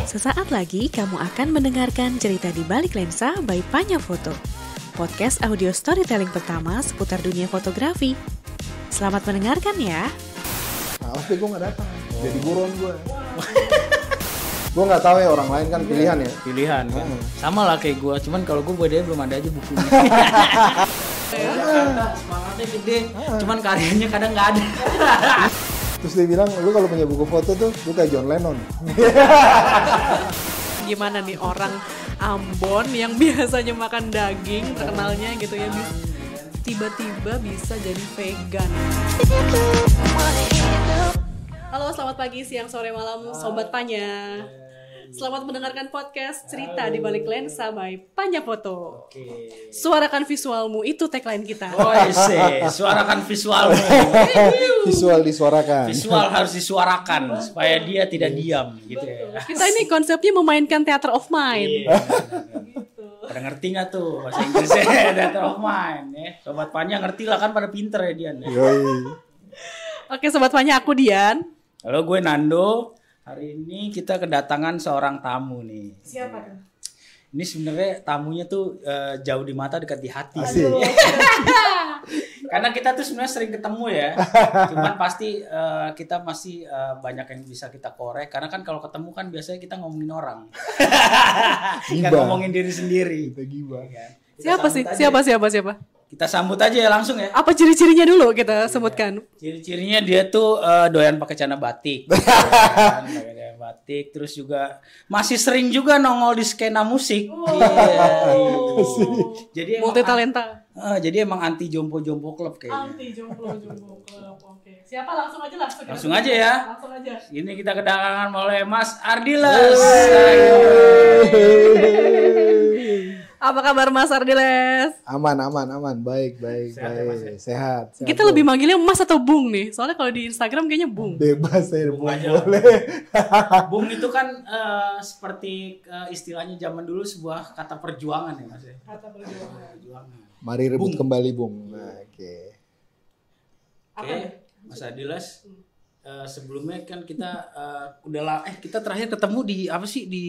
Sesaat lagi kamu akan mendengarkan cerita di balik lensa by Panya Foto, podcast audio storytelling pertama seputar dunia fotografi. Selamat mendengarkan ya. Awas deh gue gak datang, jadi buron gue. Gue gak tahu ya, orang lain kan pilihan ya. Pilihan kan, sama lah kayak gue, cuman kalau gue buat dia belum ada aja bukunya. Jakarta semangatnya gede, cuman karyanya kadang nggak ada. Terus dia bilang, lu kalau punya buku foto tuh, lu kayak John Lennon. Gimana nih orang Ambon yang biasanya makan daging, terkenalnya gitu ya, tiba-tiba bisa jadi vegan. Halo, selamat pagi, siang, sore, malam, Sobat Panya. Selamat mendengarkan podcast Cerita di Balik Lensa by Panya Foto. Oke. Suarakan visualmu, itu tagline kita. Oh suarakan visualmu. Visual disuarakan. Visual harus disuarakan supaya dia tidak diam gitu ya. Kita ini konsepnya memainkan theater of mind. Iya. Pada ngerti nggak tuh bahasa Inggrisnya theater of mind ya? Sobat Panya ngerti lah kan, pada pinter ya Dian. Yoi. Oke, Sobat Panya, aku Dian. Halo, gue Nando. Hari ini kita kedatangan seorang tamu nih. Siapa tuh? Ini sebenarnya tamunya tuh jauh di mata dekat di hati. Asik. Karena kita tuh sebenarnya sering ketemu ya. Cuman pasti kita masih banyak yang bisa kita korek. Karena kan kalau ketemu kan biasanya kita ngomongin orang. Nggak ngomongin diri sendiri. Kita gibah. Siapa sih? Siapa? Kita sambut aja ya langsung ya. Apa ciri-cirinya dulu kita sebutkan? Ciri-cirinya dia tuh doyan pakai celana batik. Pakai celana batik, terus juga masih sering juga nongol di skena musik. Jadi Multi talenta. Jadi emang anti jompo-jompo klub kayaknya. Anti jomblo klub. Oke. Siapa, langsung aja lah. Langsung aja ya. Langsung aja. Ini kita kedatangan oleh Mas Ardiles. Apa kabar Mas Ardiles? Aman. Baik. Sehat. Kita lebih manggilnya Mas atau Bung nih? Soalnya kalau di Instagram kayaknya Bung. Bebas ya, Bung aja. boleh. Bung itu kan seperti istilahnya zaman dulu sebuah kata perjuangan ya Mas ya. Kata perjuangan. Mari rebut kembali Bung. Nah, oke. Oke, Mas Ardiles. Sebelumnya kan kita kita terakhir ketemu di apa sih, di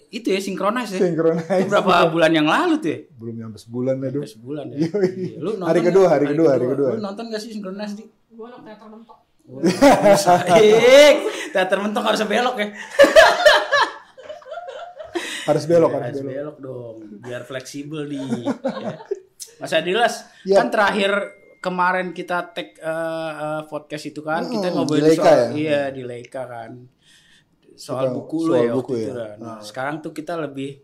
itu ya, Synchronize ya. Synchronize. Itu berapa bulan yang lalu tuh ya? Belum nyampe sebulan ya, Sebulan ya. Yoi. Iya. Lu nonton Hari kedua. Lu nonton gak sih Synchronize di? Gue anak teater mentok. Teater mentok harus belok ya. Harus belok. Harus belok dong, biar fleksibel di. Ya. Mas Adilas, Ya. kan terakhir kemarin kita tag podcast itu kan, kita ngobrolin di Leica soal ya? di Leica kan. Soal Kita buku lu soal ya buku waktu ya. itu kan. Nah, sekarang tuh kita lebih,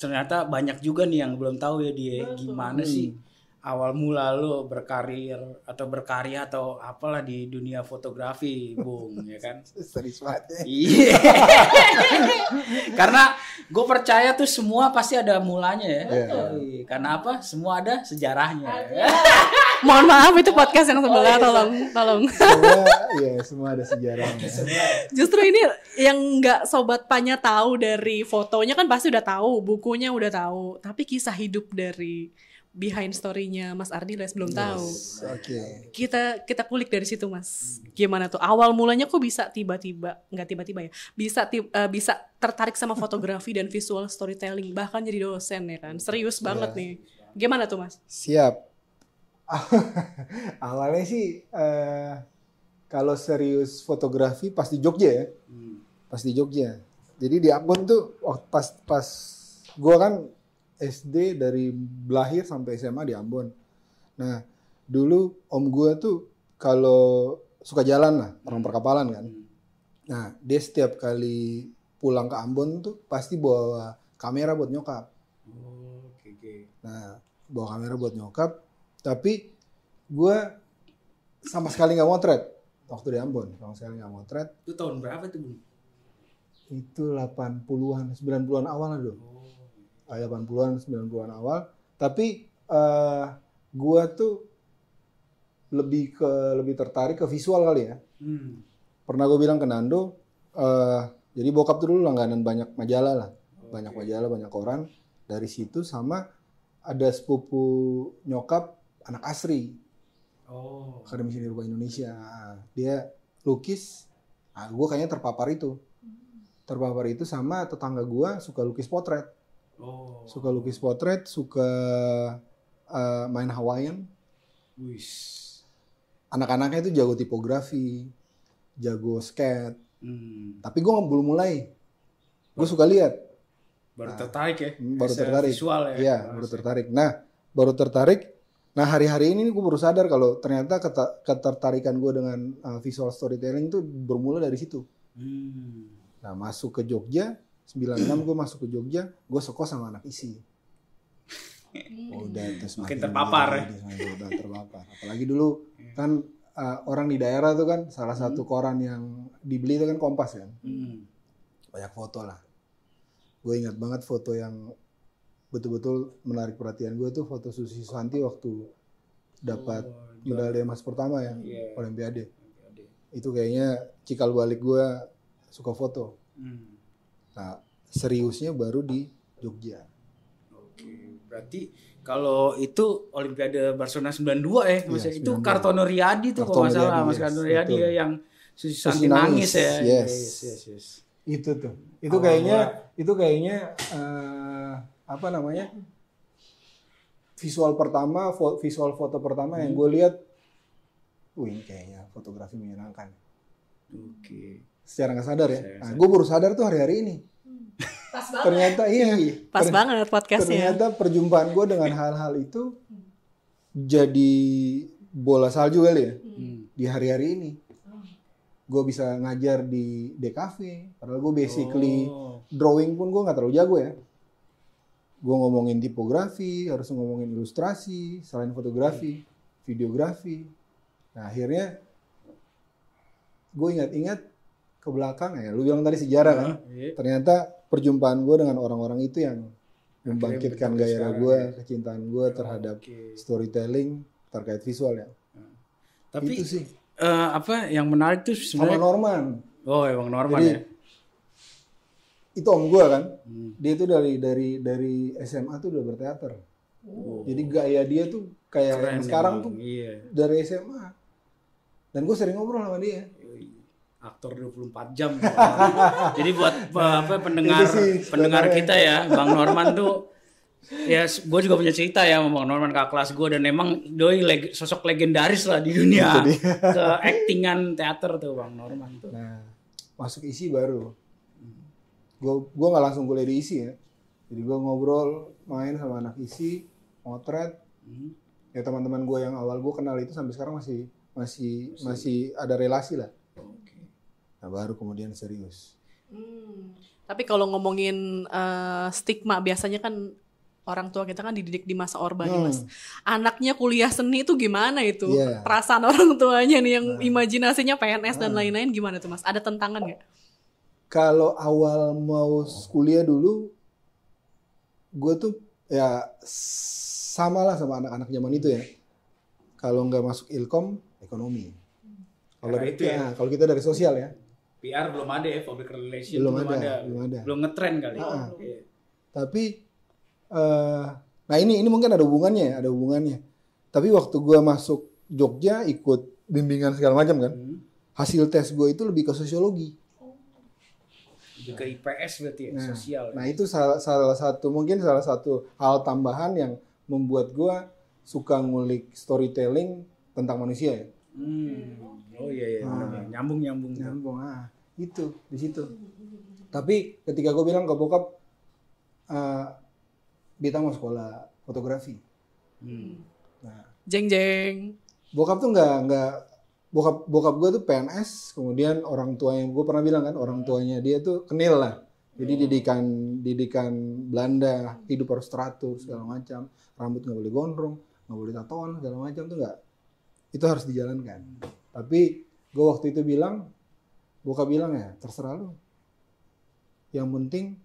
ternyata banyak juga nih yang belum tahu ya dia gimana sih awal mula lo berkarir atau berkarya atau apalah di dunia fotografi, Bung, ya kan? Serius banget. Iya. Karena gue percaya tuh semua pasti ada mulanya ya. Betul. Karena apa? Semua ada sejarahnya. Mohon maaf, itu podcast yang sebelah, tolong. Semua ada sejarahnya. Justru ini yang nggak Sobat Panya tahu dari fotonya kan pasti udah tahu, bukunya udah tahu, tapi kisah hidup dari behind story-nya Mas Ardiles belum tahu. Oke. Kita kulik dari situ, Mas. Gimana tuh awal mulanya kok bisa nggak tiba-tiba ya, bisa tertarik sama fotografi dan visual storytelling, bahkan jadi dosen ya kan, serius banget nih. Gimana tuh, Mas? Siap. Awalnya sih kalau serius fotografi pas di Jogja ya. Pas di Jogja. Jadi di Ambon tuh pas gue kan SD dari lahir sampai SMA di Ambon. Nah, dulu om gue tuh kalau suka jalan lah, orang perkapalan kan. Nah, dia setiap kali pulang ke Ambon tuh pasti bawa kamera buat nyokap. Nah, bawa kamera buat nyokap, tapi gue sama sekali nggak motret waktu di Ambon, sama sekali nggak motret. Itu tahun berapa tuh, Bung? Itu 80-an, 90-an awal lah dong. 80-an, 90-an awal. Tapi gue tuh lebih tertarik ke visual kali ya. Pernah gue bilang ke Nando, jadi bokap tuh dulu langganan banyak majalah lah. Banyak majalah, banyak koran. Dari situ sama ada sepupu nyokap anak Asri. Akademi Seni Rupa Indonesia. Dia lukis. Gue kayaknya terpapar itu. terpapar itu sama tetangga gue suka lukis potret. Oh. Suka lukis potret, suka main Hawaiian. Wis. Anak-anaknya itu jago tipografi, jago skate. Tapi gue belum mulai. Gue suka lihat. Baru tertarik ya? Baru tertarik. Visual ya? Iya, baru tertarik. Nah, baru tertarik. Nah, hari-hari ini gue baru sadar kalau ternyata ketertarikan gue dengan visual storytelling itu bermula dari situ. Nah, masuk ke Jogja, 96 gue masuk ke Jogja, gue sekos sama anak isi. Udah terus makin terpapar ya? Udah terpapar. Apalagi dulu kan orang di daerah tuh kan salah satu koran yang dibeli itu kan Kompas kan. Banyak foto lah. Gue ingat banget foto yang betul-betul menarik perhatian gue tuh foto Susi Susanti waktu dapat medali emas pertama ya, Olimpiade. Itu kayaknya cikal balik gue suka foto. Nah, seriusnya baru di Jogja. Oke, berarti kalau itu Olimpiade Barcelona 92 ya, Mas. Iya, Itu 92. Kartono Riyadi tuh kalau nggak salah, Mas Kartono Riyadi ya, yang Susi Santi nangis ya. Yes. Itu tuh. Itu kayaknya apa namanya? Visual foto pertama yang gue lihat, ini kayaknya fotografi menyenangkan. Oke. Secara nggak sadar ya. Nah, gue baru sadar tuh hari-hari ini. Pas banget. Ternyata iya. Pas banget podcastnya. Ternyata perjumpaan gue dengan hal-hal itu jadi bola salju kali ya. Di hari-hari ini. Gue bisa ngajar di DKV. Padahal gue basically drawing pun gue nggak terlalu jago ya. Gue ngomongin tipografi, harus ngomongin ilustrasi, selain fotografi, videografi. Nah akhirnya gue ingat-ingat ke belakang ya, lu bilang tadi sejarah kan. Ternyata perjumpaan gue dengan orang-orang itu yang membangkitkan gairah gue, kecintaan gue terhadap storytelling terkait visual ya. Tapi itu sih. Apa yang menarik tuh sebenarnya sama Norman. Oh, emang Norman. Jadi, ya. Itu om gue kan. Dia tuh dari SMA tuh udah berteater. Jadi gaya dia tuh kayak yang sekarang tuh dari SMA. Dan gue sering ngobrol sama dia. Aktor 24 jam. Jadi buat pendengar kita ya, Bang Norman tuh ya gue juga punya cerita ya sama Bang Norman, kakak kelas gue, dan emang doi sosok legendaris lah di dunia ke-actingan teater tuh Bang Norman tuh. Nah, masuk isi baru. Gue nggak langsung kuliah di isi ya. Jadi gue ngobrol, main sama anak isi, motret. Ya teman-teman gue yang awal gue kenal itu sampai sekarang masih ada relasi lah. Nah baru kemudian serius. Tapi kalau ngomongin stigma, biasanya kan orang tua kita kan dididik di masa Orba nih Mas. Anaknya kuliah seni itu gimana itu? Perasaan orang tuanya nih yang imajinasinya PNS dan lain-lain gimana tuh Mas? Ada tentangan nggak? Kalau awal mau kuliah dulu, gue tuh ya sama lah sama anak-anak zaman itu ya. Kalau nggak masuk Ilkom, ekonomi. Kalau kita dari sosial ya. PR belum ada ya, public relation belum ada. Belum ngetren kali. Tapi nah ini mungkin ada hubungannya. Tapi waktu gue masuk Jogja ikut bimbingan segala macam kan, hasil tes gue itu lebih ke sosiologi. Ke IPS berarti ya, sosial. Nah itu salah satu hal tambahan yang membuat gue suka ngulik storytelling tentang manusia ya. Oh iya. Nyambung. Itu di situ. Tapi ketika gue bilang ke bokap, Bita mau sekolah fotografi. Nah, jeng. Bokap tuh nggak. Bokap gue tuh PNS, kemudian orang tua yang gue pernah bilang kan, orang tuanya dia tuh kenil lah. Jadi didikan Belanda, hidup harus teratur segala macam, rambut nggak boleh gondrong, nggak boleh tatoan segala macam tuh nggak. Itu harus dijalankan. Tapi gue waktu itu bokap bilang ya terserah lu. Yang penting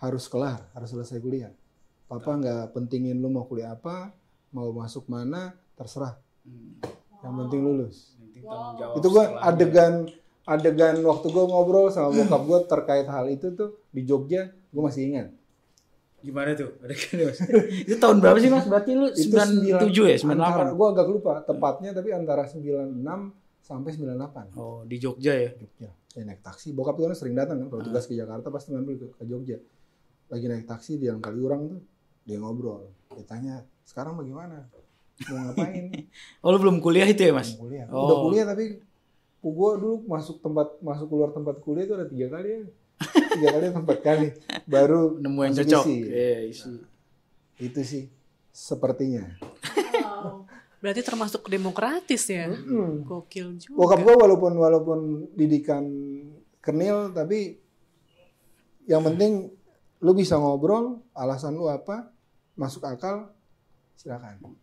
harus kelar, harus selesai kuliah. Papa nggak pentingin lu mau kuliah apa, mau masuk mana, terserah. Yang penting lulus. Itu gue adegan waktu gue ngobrol sama bokap gue terkait hal itu tuh di Jogja, gue masih ingat. Gimana tuh? Itu tahun berapa sih Mas? Berarti lu 97 ya? 98? Gue agak lupa tepatnya, tapi antara 96 sampai 98. Oh, di Jogja ya? Jogja. Ya naik taksi, bokap tuh kan sering datang kan, kalau tugas ke Jakarta pasti ngambil ke Jogja. Lagi naik taksi di Jalan Kaliurang tuh, dia ngobrol. Dia tanya, sekarang bagaimana? Mau ngapain? Oh lu belum kuliah itu ya mas? Mau kuliah. Oh. Udah kuliah tapi gue dulu masuk keluar tempat kuliah itu ada 3 kali ya. 3 kali atau 4 kali. Baru Nemu yang masuk cocok. isi. Isi. Itu sih sepertinya. Wow. Berarti termasuk demokratis ya. Gokil juga. Bokap gue walaupun didikan kenil tapi yang penting lu bisa ngobrol, alasan lu apa, masuk akal, silakan.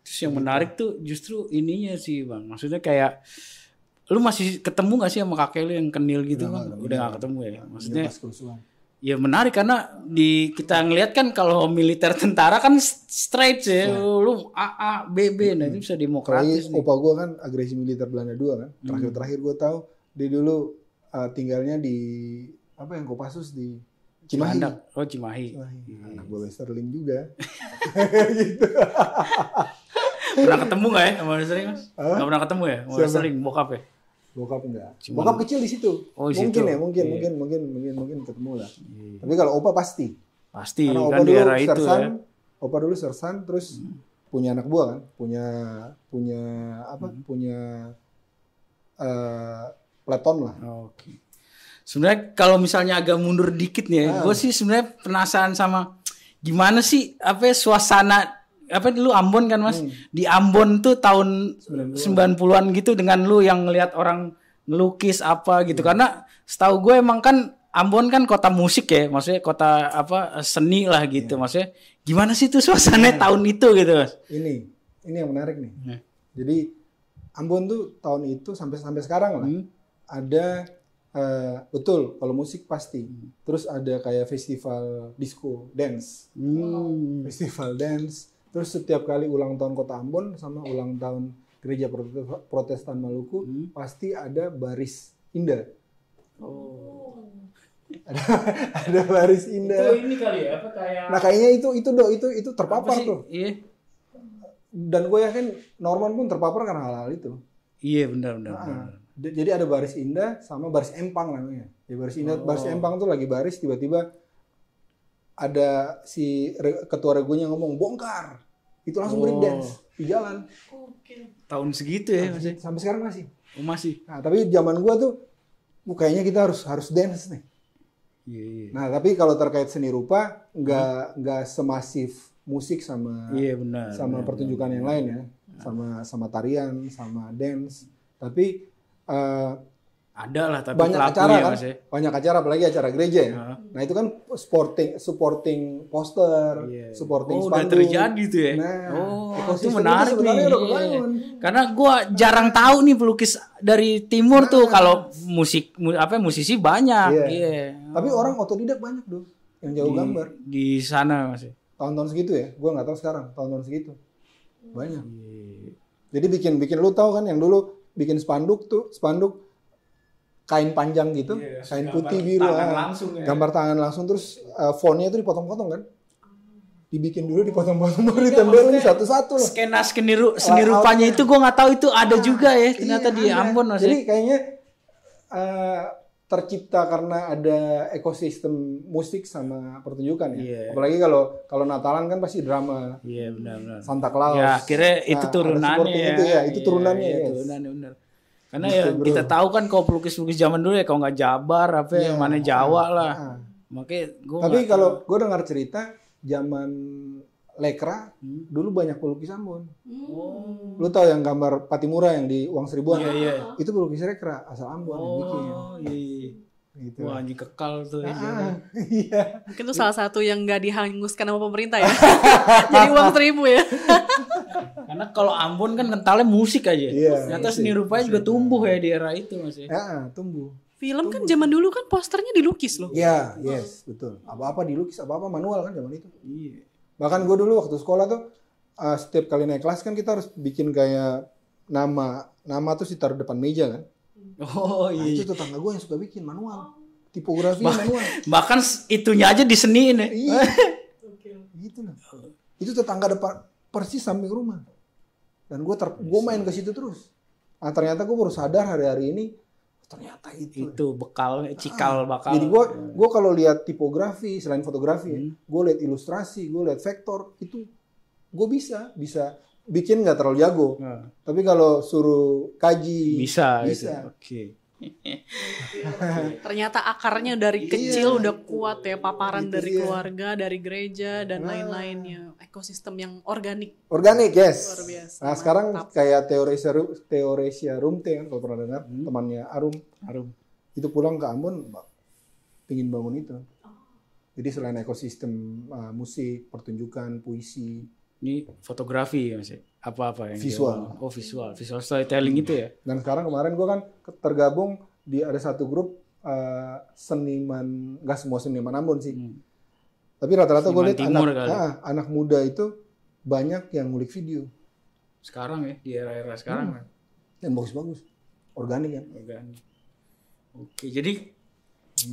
Terus yang menarik tuh justru ininya sih bang. Maksudnya kayak lu masih ketemu gak sih sama kakek lu yang kenil gitu bang? Udah gak ketemu ya? Maksudnya Pas kerusuhan. ya menarik karena kita ngelihat kan kalau militer tentara kan straight sih. Lu AA, BB, nah itu bisa demokratis. Opa gue kan agresi militer Belanda 2 kan. Terakhir gue tahu dia dulu tinggalnya di apa yang Kopassus di Cimahi. Oh Cimahi. Anak gue Westerling juga. Pernah ketemu gak ya sama Westerling mas? Gak pernah ketemu ya sama Westerling, bokap ya? Bokap enggak. Bokap kecil di situ. Oh, di mungkin situ. ya, mungkin ketemu lah. Tapi kalau Opa pasti. Pasti Karena kan Opa di dulu era itu sersan, ya. Opa dulu sersan terus punya anak buah kan, punya peleton lah. Oke. Sebenarnya kalau misalnya agak mundur dikit nih ya, gue sih sebenarnya penasaran sama gimana sih suasana dulu Ambon kan mas, di Ambon tuh tahun 90-an gitu dengan lu yang ngelihat orang ngelukis apa gitu, karena setahu gue emang kan Ambon kan kota musik ya, maksudnya kota seni lah gitu, maksudnya gimana sih tuh suasananya tahun itu gitu mas? Ini yang menarik nih. Jadi Ambon tuh tahun itu sampai sekarang lah ada betul kalau musik pasti. Terus ada kayak festival disco dance, festival dance. Terus setiap kali ulang tahun Kota Ambon sama ulang tahun Gereja Protestan Maluku pasti ada baris indah. Oh. Ada baris indah. Itu ini kali ya, apa kayak? Nah kayaknya itu terpapar tuh. Iya. Dan gue yakin Norman pun terpapar karena hal-hal itu. Iya benar. Jadi ada baris indah sama baris empang namanya. Ya, baris indah, baris empang tuh lagi baris tiba-tiba ada si ketua regunya ngomong bongkar. Itu langsung break dance di jalan. Tahun segitu ya masih. Sampai sekarang masih. Oh, masih. Nah, tapi zaman gua tuh kayaknya kita harus dance nih. Iya. Nah, tapi kalau terkait seni rupa nggak semasif musik sama pertunjukan yang lain ya. Sama tarian, sama dance. Tapi ada lah tapi banyak acara kan, mas, ya. Banyak acara apalagi acara gereja ya. Nah itu kan supporting poster, supporting spanduk. Udah terjadi tuh ya. Nah, itu menarik nih. Udah kebangun. Karena gue jarang tahu nih pelukis dari timur tuh kalau musisi banyak. Iya. Tapi orang otodidak banyak tuh yang jago gambar di sana mas. Tahun-tahun segitu ya, gue nggak tahu sekarang tahun-tahun segitu banyak. Jadi bikin lu tahu kan yang dulu bikin spanduk kain panjang gitu, kain putih biru, gambar tangan langsung, terus fontnya itu dipotong-potong kan, dibikin dulu dipotong-potong baru ditempelin satu-satu loh. Seni rupanya itu gue nggak tahu itu ada juga ya ternyata di Ambon mas. Jadi kayaknya tercipta karena ada ekosistem musik sama pertunjukan ya. Apalagi kalau Natalan kan pasti drama. Iya benar. Santa Claus. Ya akhirnya itu turunannya ya. Itu turunannya. Iya, turunannya benar. Karena ya kita tahu kan kalau pelukis-pelukis zaman dulu ya kalau nggak Jabar yang mana Jawa lah. Makanya tapi kalau gue dengar cerita zaman Lekra dulu banyak pelukis Ambon. Lu tahu yang gambar Patimura yang di Uang Seribuan? Iya. Itu pelukis Lekra asal Ambon yang bikin. Iya. Gitu. Wah anjing kekal tuh. Iya. Mungkin itu salah satu yang nggak dihanguskan sama pemerintah ya. Jadi uang 1.000 ya. Karena kalau Ambon kan kentalnya musik aja. Ternyata seni rupanya juga tumbuh ya di era itu mas. Tumbuh. Film kan zaman dulu kan posternya dilukis loh. Iya, betul. Apa-apa dilukis, apa-apa manual kan zaman itu. Iya. Bahkan gue dulu waktu sekolah tuh setiap kali naik kelas kan kita harus bikin kayak nama tuh ditaruh depan meja kan. Oh iya. Itu tetangga gue yang suka bikin manual. Tipografi manual. Bahkan itunya aja diseniin ya. Iya. Gitu lah. Itu tetangga depan persis samping rumah. Dan gue main ke situ terus. Nah ternyata gue baru sadar hari-hari ini ternyata itu. Itu bekal, cikal bakal. Jadi gue kalau lihat tipografi selain fotografi, gue lihat ilustrasi, gue lihat vektor itu gue bisa bikin nggak terlalu jago. Tapi kalau suruh kaji bisa. Gitu. Oke. Ternyata akarnya dari kecil udah kuat ya, paparan Itu dari dia. keluarga, dari gereja dan lain-lainnya, ekosistem yang organik. yes. Luar biasa. Nah sekarang kayak Teoresia Rumte kan kalau pernah dengar, temannya Arum itu pulang ke Ambon pingin bangun itu. Jadi selain ekosistem musik, pertunjukan, puisi, Ini fotografi ya Mas? Apa yang Visual. Visual storytelling itu ya. dan sekarang kemarin gue kan tergabung di ada satu grup seniman, nggak semua seniman Ambon sih, tapi rata-rata gue lihat Timur kali. anak muda itu banyak yang ngulik video Sekarang ya, di era-era sekarang kan. dan bagus-bagus, organik kan. Organik. Oke, jadi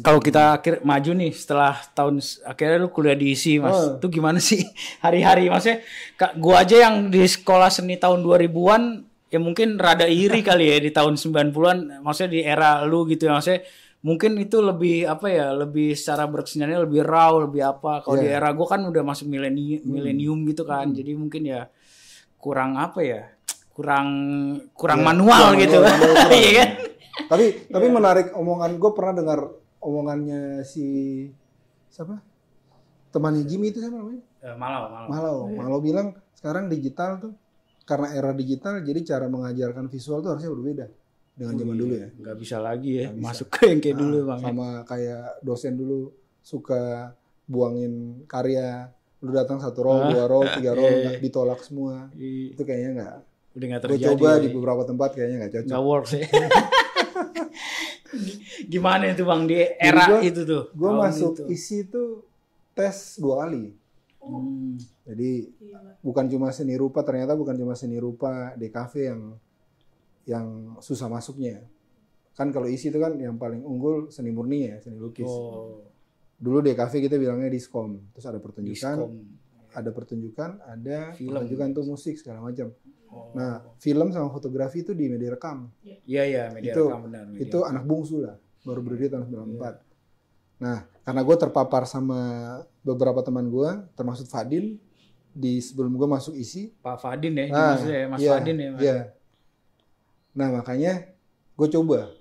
kalau kita maju nih setelah tahun akhirnya lu kuliah di ISI Mas, itu gimana sih hari-hari maksudnya? Gua aja yang di sekolah seni tahun 2000-an ya mungkin rada iri kali ya di tahun 90-an, maksudnya di era lu gitu ya, maksudnya mungkin itu lebih apa ya, lebih secara berkeseniannya lebih raw, lebih apa. Kalau di era gua kan udah masuk milenium gitu kan, jadi mungkin ya kurang apa ya, kurang manual gitu, iya kan? Tapi menarik omongan, gue pernah dengar omongannya si siapa? Temannya Jimmy itu siapa namanya? Malau bilang sekarang digital tuh karena era digital jadi cara mengajarkan visual tuh harusnya berbeda dengan zaman dulu ya. Nggak bisa lagi ya masuk ke yang kayak dulu Bang. Sama kayak dosen dulu suka buangin karya, lu datang 1 roll, 2 roll, 3 roll nggak ditolak semua. Itu kayaknya nggak. Udah nggak Gue terjadi. coba di beberapa tempat kayaknya nggak cocok. Nggak works ya. Gimana itu Bang di era itu tuh? Gue tahun masuk itu. isi itu tes 2 kali. Jadi bukan cuma seni rupa, ternyata bukan cuma seni rupa DKV yang susah masuknya. Kan kalau isi itu kan yang paling unggul seni murni ya, seni lukis. Dulu DKV kita bilangnya diskom, terus ada pertunjukan, ada pertunjukan tuh musik segala macam. Nah, film sama fotografi itu di media rekam. Iya, media itu, rekam benar. Itu anak bungsu lah, baru berdiri tahun 94. Nah, karena gue terpapar sama beberapa teman gue, termasuk Fadin, sebelum gue masuk isi. Pak Fadin ya, maksudnya ya, Mas Fadin ya. Iya. Nah, makanya gue coba.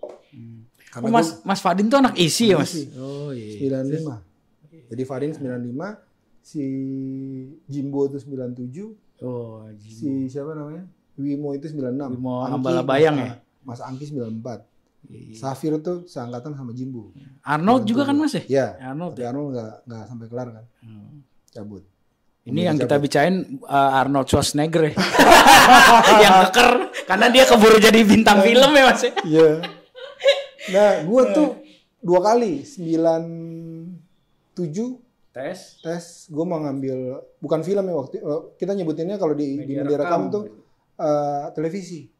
Karena Mas Fadin tuh anak isi ya Mas? Oh iya. 95. Jadi Fadin 95, si Jimbo itu 97. Oh, si siapa namanya? Wimo itu 96. Wimo Hambala Bayang ya? Mas Angki 94. Safir tuh seangkatan sama Jimbo. Arnold juga kan Mas ya? Iya. Arnold. Tapi Arnold nggak sampai kelar kan? Cabut. Ini yang kita bicarain Arnold Schwarzenegger ya. Yang keker karena dia keburu jadi bintang film ya Mas ya? Iya. Nah, gue tuh 2 kali 97 tes gue mau ngambil bukan film ya waktu kita nyebutinnya kalau di media rekam tuh televisi,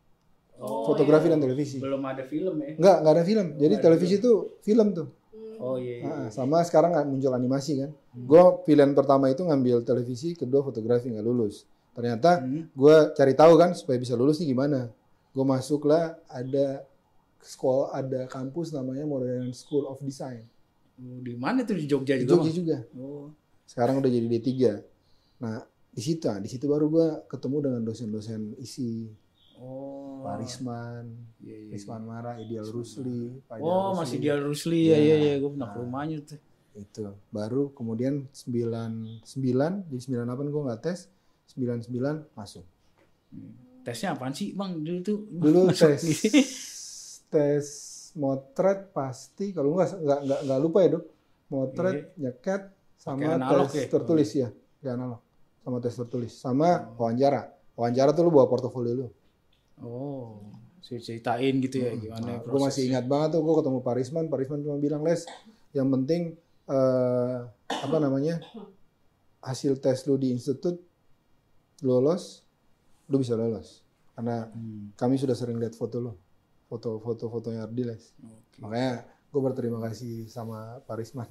fotografi dan televisi. Belum ada film ya? Nggak ada film. Jadi televisi tuh film tuh. Oh iya. Nah, sama sekarang muncul animasi kan. Gue pilihan pertama itu ngambil televisi, kedua fotografi, nggak lulus. Ternyata gue cari tahu kan supaya bisa lulus nih gimana. Gue masuklah ada sekolah, ada kampus namanya Modern School of Design. Di mana tuh di Jogja juga? Di Jogja juga. Sekarang udah jadi D3. Nah, di situ baru gue ketemu dengan dosen-dosen isi. Pak Risman, Risman Mara, Ideal Rusli, Pak Ideal masih Ideal Rusli ya, gue pernah ke rumahnya tuh. Itu baru kemudian 99 di 98 gue nggak tes, 99 masuk. Tesnya apaan sih Bang dulu tuh? Dulu tes motret pasti, kalau nggak lupa ya Dok, motret, nyeket sama tes tertulis ya, analog, sama tes tertulis, sama wawancara tuh lu bawa portofolio lu. Ceritain gitu ya gimana prosesnya. Gue masih ingat banget tuh gue ketemu Pak Risman cuma bilang, Les, yang penting hasil tes lu di institut lolos, lu bisa lolos karena kami sudah sering lihat foto lu, fotonya Ardi, Les. Makanya gue berterima kasih sama Pak Risman.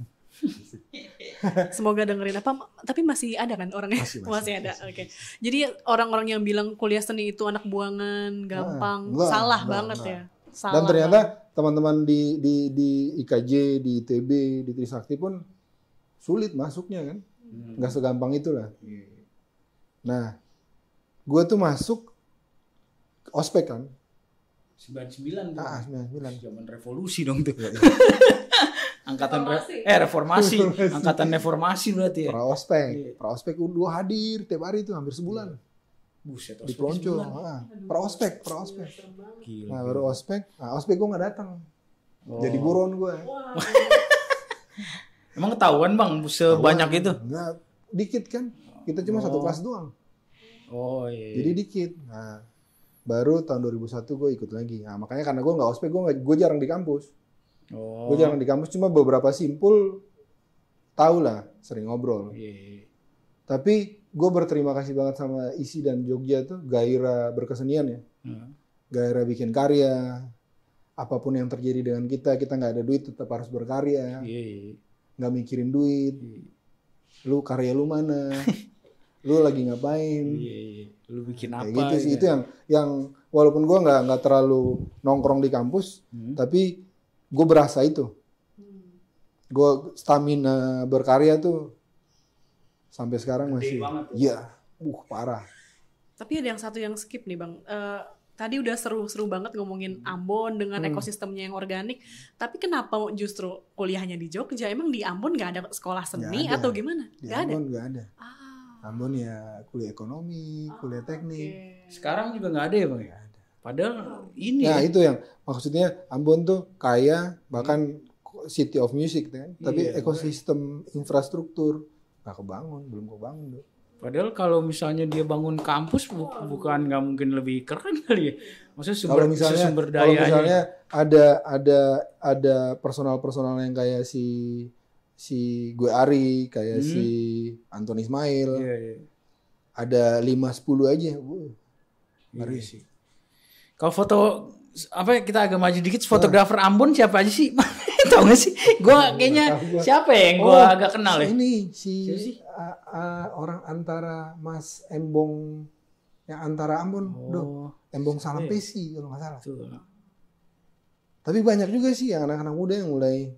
Semoga dengerin tapi masih ada kan orangnya? Masih ada. Oke. Jadi orang-orang yang bilang kuliah seni itu anak buangan, gampang, salah banget ya. Dan ternyata teman-teman di IKJ, di ITB, di Trisakti pun sulit masuknya kan. Nggak segampang itulah. Nah, gue tuh masuk ospek kan. 99 tuh. 99. Zaman revolusi dong tuh. Angkatan reformasi. Angkatan reformasi berarti ya. Praospek gue hadir tiap hari tuh hampir sebulan. Buset, Di Pelonco. Praospek. Gila. Nah, baru ospek. Nah, ospek gue nggak datang. Jadi buron gue. Emang ketahuan Bang sebanyak itu? Enggak, dikit kan. Kita cuma satu kelas doang. Oh iya. Jadi dikit. Nah, baru tahun 2001 gue ikut lagi. Nah, makanya karena gue nggak ospek, gue jarang di kampus. Gue jarang di kampus, cuma beberapa simpul tahu lah, sering ngobrol. Tapi gue berterima kasih banget sama ISI dan Jogja tuh, gairah berkesenian ya. Gairah bikin karya. Apapun yang terjadi dengan kita nggak ada duit tetap harus berkarya. Nggak mikirin duit. Lu karya lu mana? Lu lagi ngapain? Lu bikin apa? Kayak gitu sih, itu yang walaupun gue nggak terlalu nongkrong di kampus, tapi gue berasa itu. Gue stamina berkarya tuh sampai sekarang masih. Iya, parah. Tapi ada yang satu yang skip nih Bang. Tadi udah seru-seru banget ngomongin Ambon dengan ekosistemnya yang organik. Tapi kenapa justru kuliahnya di Jogja? Emang di Ambon nggak ada sekolah seni atau gimana? Di Ambon nggak ada. Ambon ya kuliah ekonomi, kuliah teknik. Sekarang juga nggak ada ya Bang? Nggak ada. Padahal ini. Nah itu yang maksudnya Ambon tuh kaya, bahkan city of music kan. Tapi ekosistem infrastruktur nggak kebangun, belum kebangun tuh. Padahal kalau misalnya dia bangun kampus bukan nggak mungkin lebih keren kali ya. Maksudnya sumber dayanya. Kalau misalnya ada personal yang kayak si Gue Ari, kayak si Anton Ismail. Ada 5-10 aja. Ngeri sih. Kalau foto apa kita agak maju dikit, fotografer Ambon siapa aja sih? Tahu gak sih? Gue kayaknya siapa ya yang gue agak kenal ya? Ini orang antara Mas Embong yang antara Ambon, Embong Salampesi kalau nggak salah. Tapi banyak juga sih yang anak-anak muda yang mulai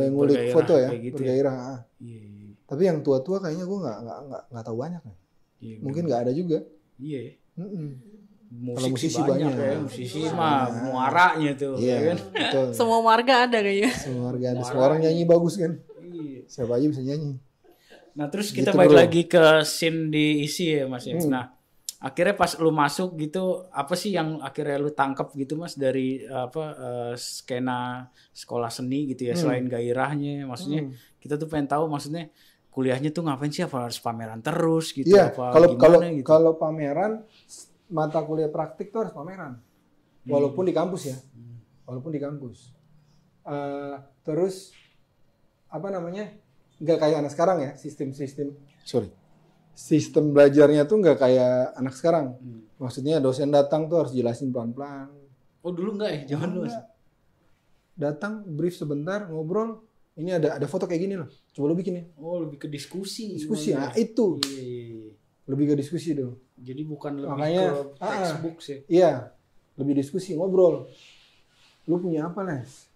ngulik foto ya, gitu bergairah. Tapi yang tua-tua kayaknya gue nggak tahu banyak nih. Mungkin nggak ada juga. Musisi banyak ya, musisi mah muaranya tuh. Iya, kan? betul. Semua warga ada kayaknya. Semua warga ada. Semua orang nyanyi bagus kan. Siapa aja bisa nyanyi. Nah terus kita balik lagi ke scene di ISI ya Mas ya. Nah akhirnya pas lu masuk gitu, apa sih yang akhirnya lu tangkap gitu Mas dari skena sekolah seni gitu ya, selain gairahnya. Maksudnya kita tuh pengen tahu maksudnya kuliahnya tuh ngapain sih, apa harus pameran terus gitu? Iya, apa gitu. Kalau pameran, mata kuliah praktik tuh harus pameran, walaupun di kampus ya, walaupun di kampus. Terus apa namanya, nggak kayak anak sekarang ya, sistem belajarnya tuh nggak kayak anak sekarang. Maksudnya dosen datang tuh harus jelasin pelan-pelan. Oh dulu nggak ya, jangan dulu. Datang brief sebentar, ngobrol. Ini ada foto kayak gini loh, coba lu bikin ya. Oh lebih ke diskusi. Nah itu. Lebih ke diskusi dong. Jadi bukan lebih makanya, ke textbook sih. Iya, lebih diskusi, ngobrol. Lu punya apa, Les?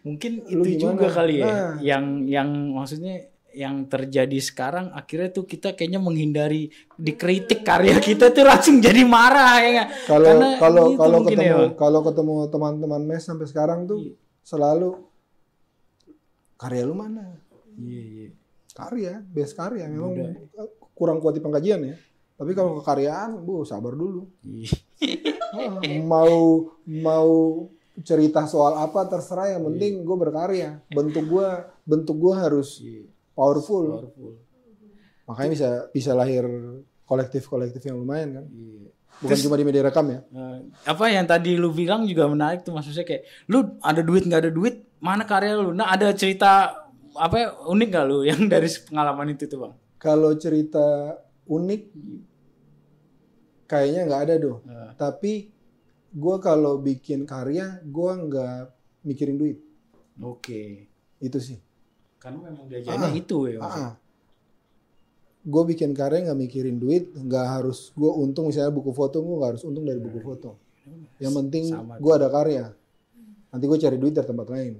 Mungkin itu juga kali ya. Yang maksudnya yang terjadi sekarang akhirnya tuh kita kayaknya menghindari dikritik karya kita tuh langsung jadi marah ya. Kalau ketemu teman-teman mes sampai sekarang tuh selalu karya lu mana? Karya, base karya memang kurang kuat di pengkajian ya. Tapi kalau kekaryaan, sabar dulu. Mau cerita soal apa terserah, yang penting gue berkarya. Bentuk gue harus powerful. Makanya bisa lahir kolektif yang lumayan kan. Bukan cuma di media rekam ya. Apa yang tadi lu bilang juga menarik tuh, maksudnya kayak lu ada duit nggak ada duit, mana karya lu? Nah ada cerita unik gak lu yang dari pengalaman itu tuh Bang? Kalau cerita unik kayaknya nggak ada doh. Tapi gue kalau bikin karya gue nggak mikirin duit. Oke. Itu sih. Karena memang diajarnya itu ya. Gue bikin karya nggak mikirin duit, nggak harus gue untung, misalnya buku foto gue nggak harus untung dari buku foto. Yang penting Sama gue ada karya. Nanti gue cari duit dari tempat lain.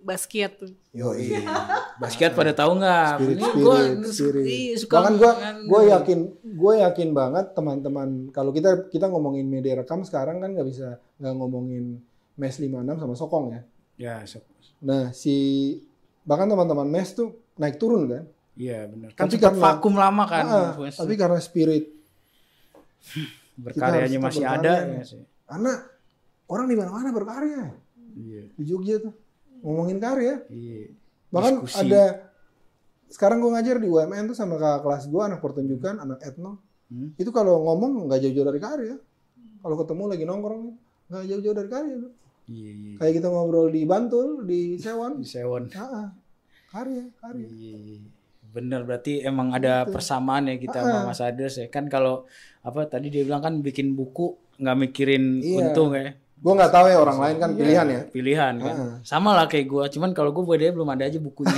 Basket tuh. Yoi. Basket pada tahu nggak? Spirit. Bahkan gue yakin banget teman-teman, kalau kita ngomongin media rekam sekarang kan nggak ngomongin Mes 56 sama Sokong ya. Ya, Nah bahkan teman-teman Mes tuh naik turun kan. iya benar. Kan Tapi sempat karena- vakum lama kan. Tapi karena spirit Berkaryanya kita harus masih tetap ada. berkarya. Ya, sih. Karena orang di mana-mana berkarya. Iya. Di Jogja tuh ngomongin karya. Iya. Bahkan Diskusi. ada sekarang gue ngajar di UMN tuh sama kakak kelas gue, anak pertunjukan, anak etno. Itu kalau ngomong nggak jauh-jauh dari karya. Kalau ketemu lagi nongkrong nggak jauh-jauh dari karya tuh. Iya. Kayak kita ngobrol di Bantul, di Sewon. Di Sewon. Karya. Iya. Bener, berarti emang ada persamaan ya kita sama Mas Adres ya. Kan kalau apa tadi dia bilang kan bikin buku nggak mikirin untung ya. Gue nggak tahu ya orang lain kan pilihan ya. Pilihan kan. Sama lah kayak gue. Cuman kalau gue bedanya belum ada aja bukunya.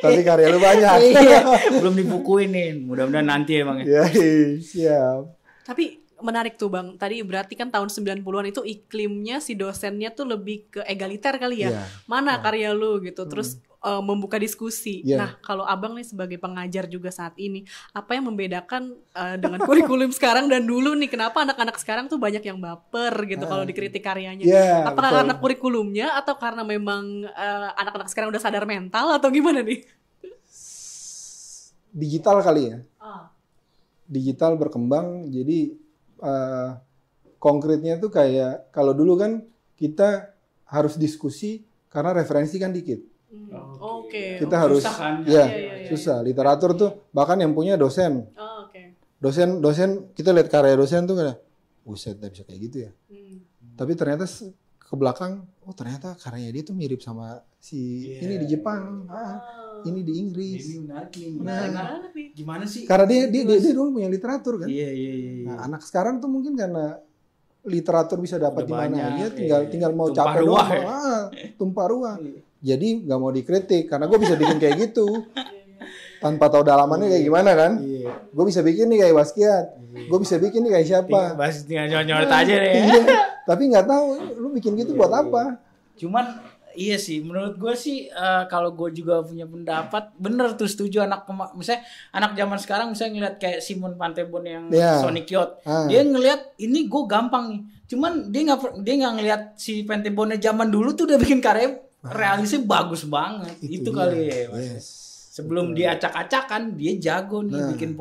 Tapi karya lu banyak. Iya, belum dibukuin nih. Mudah-mudahan nanti emang ya. Ya, siap. Tapi menarik tuh Bang. Tadi berarti kan tahun 90-an itu iklimnya si dosennya tuh lebih ke egaliter kali ya. Iya. Mana karya lu gitu. Terus membuka diskusi. Iya. Nah, kalau Abang nih sebagai pengajar juga saat ini, apa yang membedakan dengan kurikulum sekarang dan dulu nih? Kenapa anak-anak sekarang tuh banyak yang baper gitu kalau dikritik karyanya? Iya, Apakah betul. karena kurikulumnya atau karena memang anak-anak sekarang udah sadar mental atau gimana nih? Digital kali ya. Digital berkembang, jadi konkretnya tuh kayak kalau dulu kan kita harus diskusi karena referensi kan dikit. Oke. Kita harus susah kan? susah. Literatur tuh bahkan yang punya dosen. Oh, oke. Dosen kita lihat karya dosen tuh kayak buset, nggak bisa kayak gitu ya. Tapi ternyata ke belakang, oh ternyata karyanya dia tuh mirip sama si ini di Jepang, ini di Inggris. Ini menarik nih. Menarik banget nih. Gimana sih? Karena dia dulu punya literatur kan. Iya. Nah, anak sekarang tuh mungkin karena literatur bisa dapat Udah di mana banyak, aja, tinggal mau tumpah capek ruah doang, ya. tumpah ruah. Jadi nggak mau dikritik karena gue bisa bikin kayak gitu tanpa tahu dalamannya kayak gimana kan. Iya. Gue bisa bikin nih kayak Basquiat, gue bisa bikin nih kayak siapa. Bahas tinggal nyoret aja deh. Iya, tapi nggak tahu lu bikin gitu buat apa. Cuman iya sih, menurut gue sih kalau gue juga punya pendapat, bener tuh setuju misalnya anak zaman sekarang misalnya ngeliat kayak Simon Pantebon yang Sonic Youth, dia ngeliat ini gue gampang nih, cuman dia nggak ngeliat si Pantebonnya zaman dulu tuh udah bikin karya realisnya bagus banget, itu dia. kali ya. Mas. Yes. Sebelum dia acak-acakan, dia jago nih bikin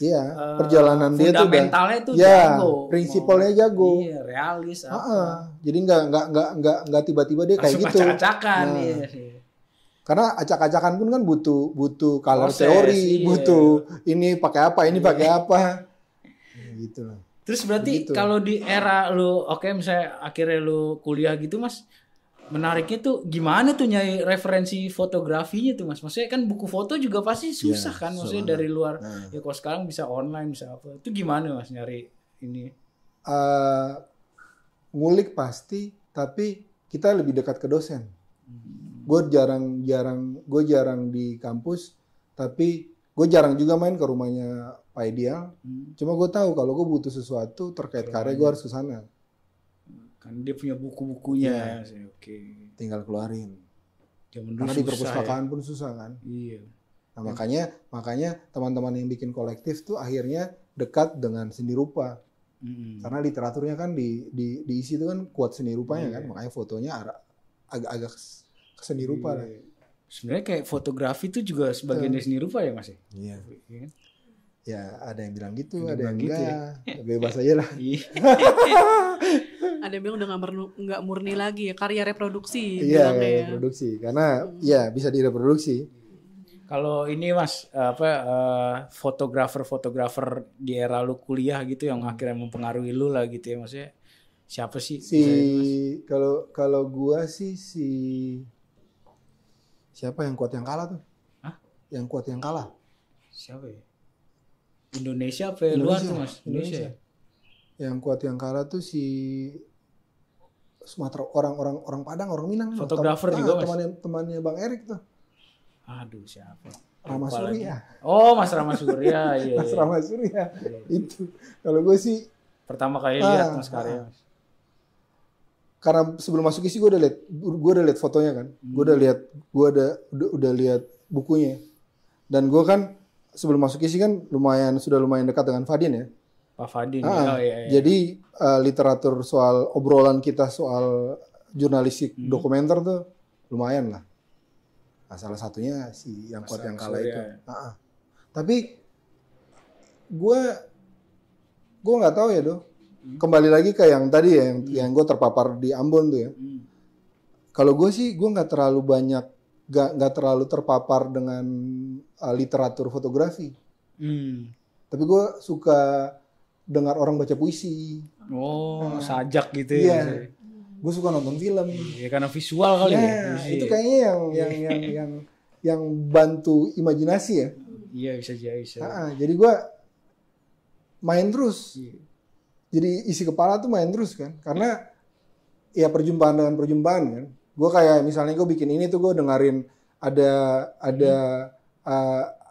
Iya, perjalanan dia tuh fundamentalnya tuh ya, jago. prinsipalnya jago. Iya, realis Jadi nggak tiba-tiba dia kayak langsung gitu. acak-acakan. Iya. Karena acak-acakan pun kan butuh color Proses, teori, iya. butuh ini pakai apa, ini pakai apa. Gitu lah. Terus berarti kalau di era lu misalnya akhirnya lu kuliah gitu Mas, menariknya tuh gimana tuh nyari referensi fotografinya tuh Mas? Maksudnya kan buku foto juga pasti susah kan, maksudnya dari luar. Ya kalau sekarang bisa online, bisa apa. Itu gimana Mas nyari ini? Ngulik pasti, tapi kita lebih dekat ke dosen. Gue jarang di kampus, tapi gue jarang juga main ke rumahnya Pak Ideal. Cuma gue tahu kalau gue butuh sesuatu terkait karya gue harus ke sana. Kan dia punya buku-bukunya. Oke. Tinggal keluarin. Zaman dulu Karena di susah perpustakaan pun susah kan. Iya. Nah, makanya teman-teman yang bikin kolektif tuh akhirnya dekat dengan seni rupa. Karena literaturnya kan diisi itu kan kuat seni rupanya kan. Makanya fotonya agak ke seni rupa lah. Sebenarnya kayak fotografi itu juga sebagian dari seni rupa ya Mas? Iya. Iya. Ya ada yang bilang gitu, Ada ada yang gitu enggak. Bebas aja lah. Iya. Ada yang bilang udah nggak murni lagi ya, karya reproduksi. Iya, bilangnya ya. reproduksi. Karena ya bisa direproduksi. Kalau ini Mas, fotografer di era lu kuliah gitu yang akhirnya mempengaruhi lu lah gitu ya maksudnya. Siapa sih? Kalau gua sih siapa yang kuat yang kalah tuh? Hah? Yang kuat yang kalah. Siapa ya? Indonesia apa ya? Luar tuh Mas? Indonesia. Yang kuat yang kalah tuh si Sumatera, orang Padang, orang Minang. Fotografer juga Mas. Temannya Bang Erik tuh. Aduh siapa? Rama Lupa lagi. Surya. Oh Mas Rama Surya. Iya. Mas Rama Surya. Itu. Kalau gue sih pertama kali lihat Mas karya? Karena sebelum masuk isi gue udah lihat fotonya kan. Gue udah lihat bukunya. Dan gue kan sebelum masuk isi kan sudah lumayan dekat dengan Fadin ya. Pak Fadin. Iya. Jadi literatur soal obrolan kita soal jurnalistik dokumenter tuh lumayan lah. Nah, salah satunya si yang kuat yang kalah itu. Tapi gue nggak tahu ya kembali lagi ke yang tadi ya, yang gue terpapar di Ambon tuh ya. Kalau gue sih gue nggak terlalu terpapar dengan literatur fotografi. Tapi gue suka dengar orang baca puisi. Sajak gitu ya. Iya. Gue suka nonton film. Iya, karena visual kali ya. Itu kayaknya yang bantu imajinasi ya. Iya, bisa. Jadi gue main terus. Jadi isi kepala tuh main terus kan. Karena ya perjumpaan dengan perjumpaan kan. Gue kayak misalnya gue bikin ini tuh gue dengerin ada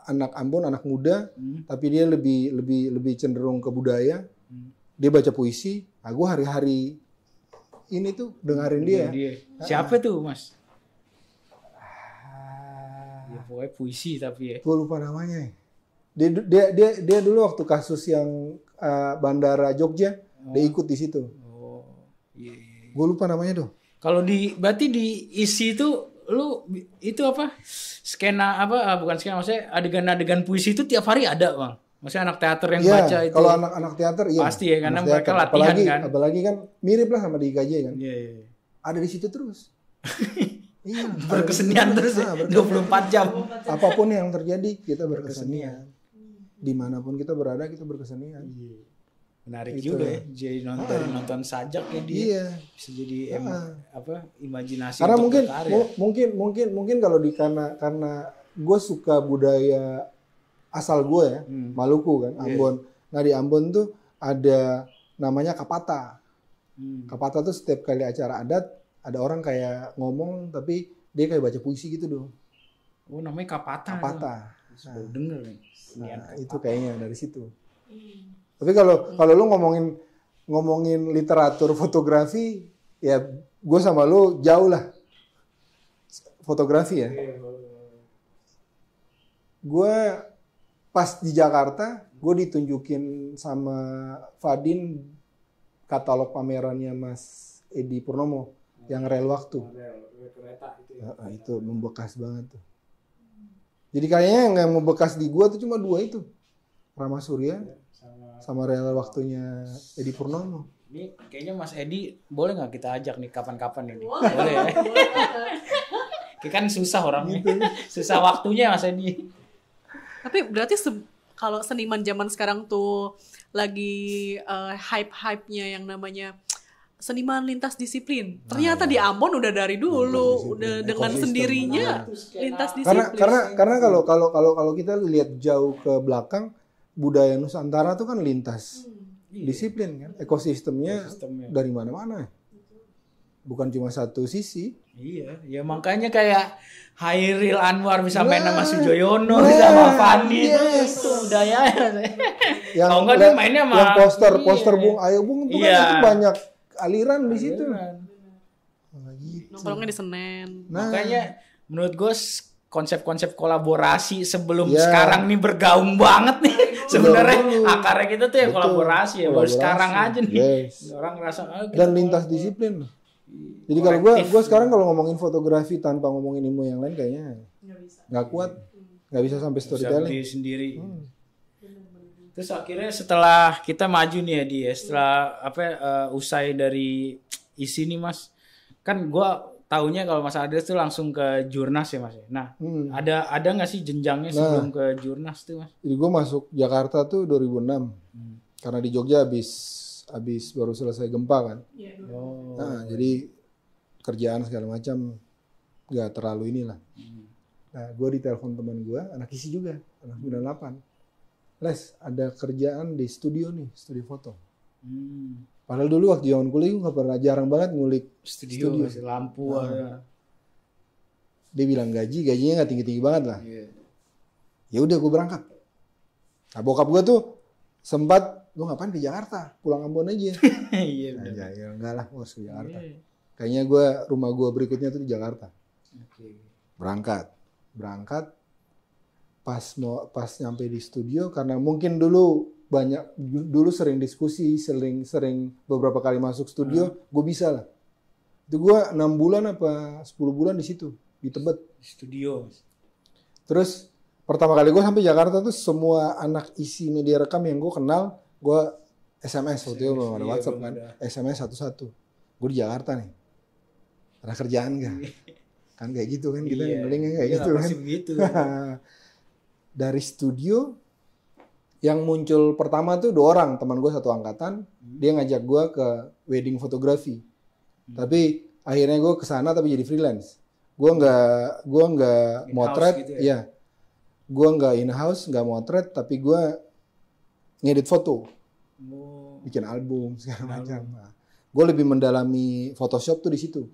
anak Ambon, anak muda, tapi dia lebih cenderung ke budaya. Dia baca puisi. Nah, gue hari-hari ini tuh dengerin dia. Siapa tuh Mas? Ya, pokoknya puisi tapi ya. Gue lupa namanya. Dia dulu waktu kasus yang bandara Jogja, dia ikut di situ. Iya. Gue lupa namanya tuh. Kalau berarti di isi itu lu itu apa? Skena apa? Bukan skena, maksudnya adegan-adegan puisi itu tiap hari ada, Bang. Maksudnya anak teater yang baca itu. Kalau anak teater iya. Pasti ya, karena mereka latihan kan. Apalagi kan mirip lah sama di IKJ kan. Iya. Ada di situ terus. Iya, berkesenian terus ya, 24 jam. Apapun yang terjadi kita berkesenian. Dimanapun kita berada kita berkesenian. Menarik juga ya. Jadi nonton sajak ya dia. Iya. Bisa jadi imajinasi. Karena untuk mungkin kalau karena gue suka budaya asal gue ya, Maluku kan, Ambon. Nah di Ambon tuh ada namanya kapata. Kapata tuh setiap kali acara adat ada orang kayak ngomong tapi dia kayak baca puisi gitu dong. Oh namanya kapata. Baru denger nih. Nah, itu kayaknya dari situ. Tapi kalau lu ngomongin literatur fotografi, ya gue sama lu jauh lah. Fotografi ya. Gue pas di Jakarta, gue ditunjukin sama Fadin katalog pamerannya Mas Edi Purnomo yang Rel Waktu. Itu membekas banget tuh. Jadi kayaknya yang membekas di gue tuh cuma dua itu. Rama Surya sama Rel Waktunya Edi Purnomo. Ini kayaknya Mas Edi boleh nggak kita ajak nih kapan-kapan ini? Boleh ya? Kan susah orangnya. Susah waktunya Mas Edi. Tapi berarti kalau seniman zaman sekarang tuh lagi hype-hype-nya yang namanya seniman lintas disiplin. Ternyata di Ambon udah dari dulu, udah dengan sendirinya lintas disiplin. Karena kalau kita lihat jauh ke belakang, budaya Nusantara tuh kan lintas disiplin kan, ekosistemnya dari mana-mana. Bukan cuma satu sisi. Iya, ya makanya kayak Hairil Anwar bisa main sama Sujoyono, sama Fandi itu budayanya. Kalau enggak dia mainnya sama yang poster Bung Ayo Bung itu kan itu banyak aliran di situ. Nongkrongnya di Senen. Makanya menurut gue konsep-konsep kolaborasi sebelum sekarang nih bergaung banget nih. Sebenarnya akarnya kita tuh ya kolaborasi ya. Baru sekarang aja nih. Orang ngerasa dan lintas disiplin. Jadi kalau gue sekarang kalau ngomongin fotografi tanpa ngomongin ilmu yang lain kayaknya nggak kuat, nggak bisa sampai storytelling. Bisa sendiri. Terus akhirnya setelah kita maju nih ya dia, setelah usai dari isi nih Mas, kan gue taunya kalau Mas Adres tuh langsung ke Jurnas ya Mas. Nah ada nggak sih jenjangnya sebelum ke Jurnas tuh Mas? Jadi gue masuk Jakarta tuh 2006 karena di Jogja habis baru selesai gempa kan. Nah, jadi kerjaan segala macam nggak terlalu inilah. Nah, gue ditelepon teman gue, anak isi juga, anak 98. Les, ada kerjaan di studio nih, studio foto. Padahal dulu waktu zaman kuliah gue nggak pernah, jarang banget ngulik studio. Lampu ada. Dia bilang gajinya nggak tinggi-tinggi banget lah. Ya udah gue berangkat. Nah, bokap gue tuh sempat lu ngapain ke Jakarta? Pulang Ambon aja. Iya Nah, benar. ya enggak lah, gue harus ke Jakarta. Iya. Kayaknya rumah gue berikutnya tuh di Jakarta. Oke. Berangkat pas nyampe di studio, karena mungkin dulu sering diskusi, sering beberapa kali masuk studio, gue bisa lah. Itu gue 6 bulan apa 10 bulan di situ, di Tebet. Studio. Terus pertama kali gue sampai Jakarta tuh semua anak isi media rekam yang gue kenal, gue SMS waktu itu belum ada Iya, WhatsApp belum kan, ada. SMS satu-satu. Gue di Jakarta nih, ada kerjaan gak? Kan kayak gitu kan kita ngelingnya kayak Iya, gitu kan. pasti begitu. Dari studio yang muncul pertama tuh 2 orang, teman gue satu angkatan, dia ngajak gue ke wedding fotografi. Tapi akhirnya gue kesana tapi jadi freelance. Gue nggak In-house motret, gitu ya? ya. Gue nggak in house, nggak motret, tapi gue ngedit foto, Oh, bikin album segala macam. Nah, gue lebih mendalami Photoshop tuh di situ.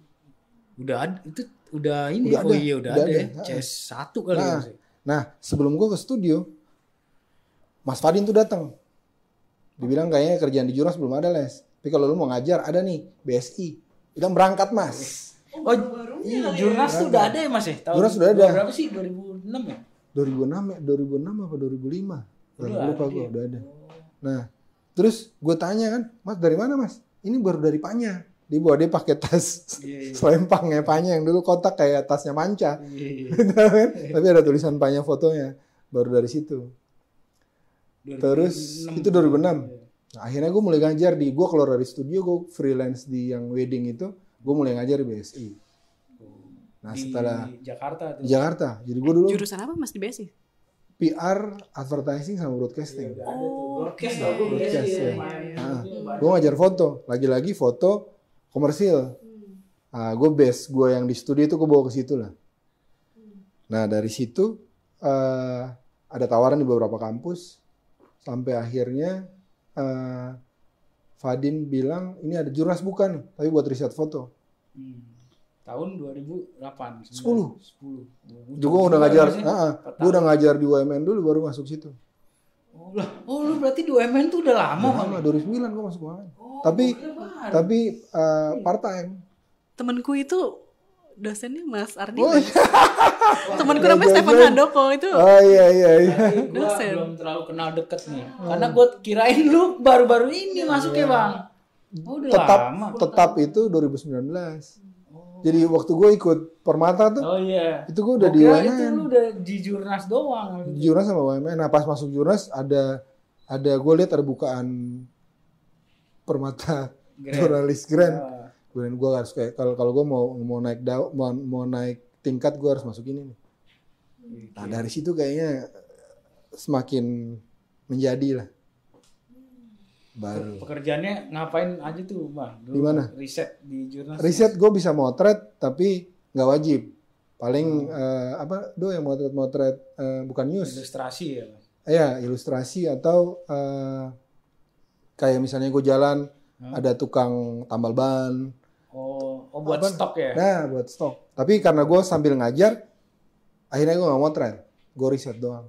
itu udah ini. Udah Oh ada, iya udah udah ada. ada. CS1 kali Nah, ya. Mas? Nah, sebelum gue ke studio, Mas Fadin tuh datang. Dibilang kayaknya kerjaan di Jurnas belum ada les. Tapi kalau lu mau ngajar, ada nih BSI. Bilang berangkat Mas. Oh, iya, Jurnas tuh udah ada ya Mas ya? Tahun Jurnas udah ada. Berapa sih? 2006 ya? 2006 apa 2005? Udah Lupa ada gue, ya? udah ada. Nah, terus gue tanya kan, Mas dari mana Mas? Ini baru dari Panya. Dia pakai tas Iya, iya. selempangnya Panya yang dulu kotak kayak tasnya Manca. Iya. Tapi ada tulisan Panya fotonya. Baru dari situ. Terus itu 2006. Nah, akhirnya gue mulai ngajar gue keluar dari studio, gue freelance di yang wedding itu, gue mulai ngajar di BSI. Nah Di setelah Jakarta tuh. di Jakarta, jadi gue dulu Jurusan apa Mas di BSI? PR, advertising sama broadcasting. Broadcast Broadcast, ya. Nah, Gue ngajar foto, lagi-lagi foto komersil. Nah, gue base gue yang di studio itu gue bawa ke situ lah. Nah dari situ ada tawaran di beberapa kampus, sampai akhirnya Fadin bilang ini ada Jurnas bukan, tapi buat riset foto. Tahun 2008. 10. 10. Gue udah ngajar, gue udah ngajar di UMN dulu baru masuk situ. Oh, lu berarti di UMN tuh udah lama, Bang? Lama, 2009 gue masuk UMN. Oh, Tapi part time. Temenku itu dosennya Mas Ardi. Oh, kan? Temenku namanya Stefan Handoko itu. Oh iya. Tapi gua Dosen. belum terlalu kenal deket nih. Karena gue kirain lu baru-baru ini masuknya, Bang. Oh, udah lama. Tetap itu 2019. Jadi waktu gue ikut Permata tuh, Oh iya. itu gue udah Gua di kira itu UMN. lu udah di Jurnas doang. Jurnas sama UMN. Nah pas masuk Jurnas ada gue lihat ada bukaan Permata Grand. jurnalis Grand. Ah. Kemudian gue harus kayak kalau gue mau naik tingkat gue harus masuk ini nih. Nah dari situ kayaknya semakin menjadi lah. Baru. Pekerjaannya ngapain aja tuh, Bang? Dulu Di mana? Riset di Jurnas. Riset gue bisa motret tapi nggak wajib. Paling yang motret bukan news. Ilustrasi ya, Mas? Ya ilustrasi atau kayak misalnya gue jalan ada tukang tambal ban. Oh buat stok ya? Nah buat stok. Tapi karena gue sambil ngajar, akhirnya gue nggak motret, gue riset doang.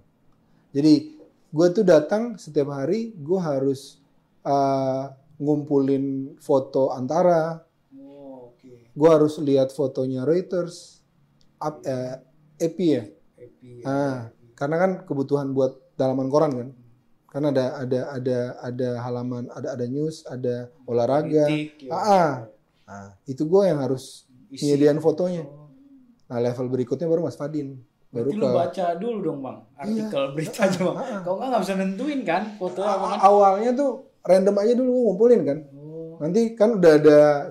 Jadi gue tuh datang setiap hari, gue harus ngumpulin foto Antara. Oh, oke. Gue harus lihat fotonya Reuters, EPI ya. Happy. Karena kan kebutuhan buat dalaman koran kan. Karena ada halaman, ada news, ada olahraga. Politik, ya. Nah, itu gue yang harus nyediain fotonya. Nah, level berikutnya baru Mas Fadin. Baru Berarti lu baca dulu dong, Bang, artikel beritanya, Bang. Kalau nggak bisa nentuin kan foto apa kan? awalnya tuh random aja dulu gue ngumpulin kan. Nanti kan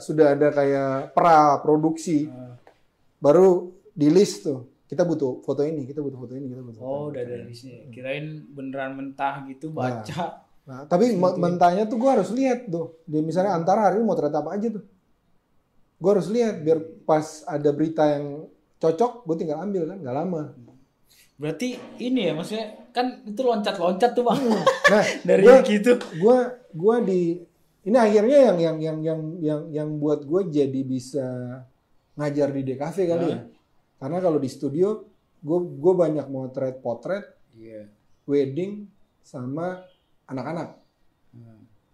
sudah ada kayak produksi. Baru di list tuh. Kita butuh foto ini, kita butuh foto ini, kita butuh foto Oh, ini. udah dari sini. Kirain beneran mentah gitu baca. Nah, tapi mentahnya tuh gue harus lihat tuh. Misalnya Antara hari ini mau ternyata apa aja tuh. Gue harus lihat biar pas ada berita yang cocok, gue tinggal ambil kan, nggak lama. Berarti ini ya, maksudnya kan itu loncat-loncat tuh, Bang. Nah, Dari gitu. Gue ini akhirnya yang buat gue jadi bisa ngajar di DKV kali ya. Karena kalau di studio gue banyak motret potret, Iya. wedding sama anak-anak.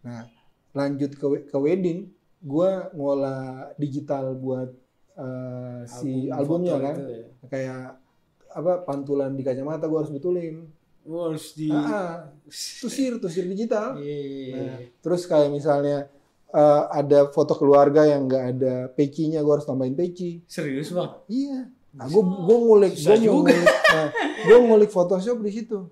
Nah, lanjut ke wedding, gue ngolah digital buat si albumnya foto kan. itu ya. Kayak apa pantulan di kacamata gue harus betulin. Harus di Tusir digital. Iya. Nah, terus kayak misalnya ada foto keluarga yang nggak ada pecinya, gue harus tambahin peci. Serius bang? Iya. Nah, gue ngulik Photoshop di situ.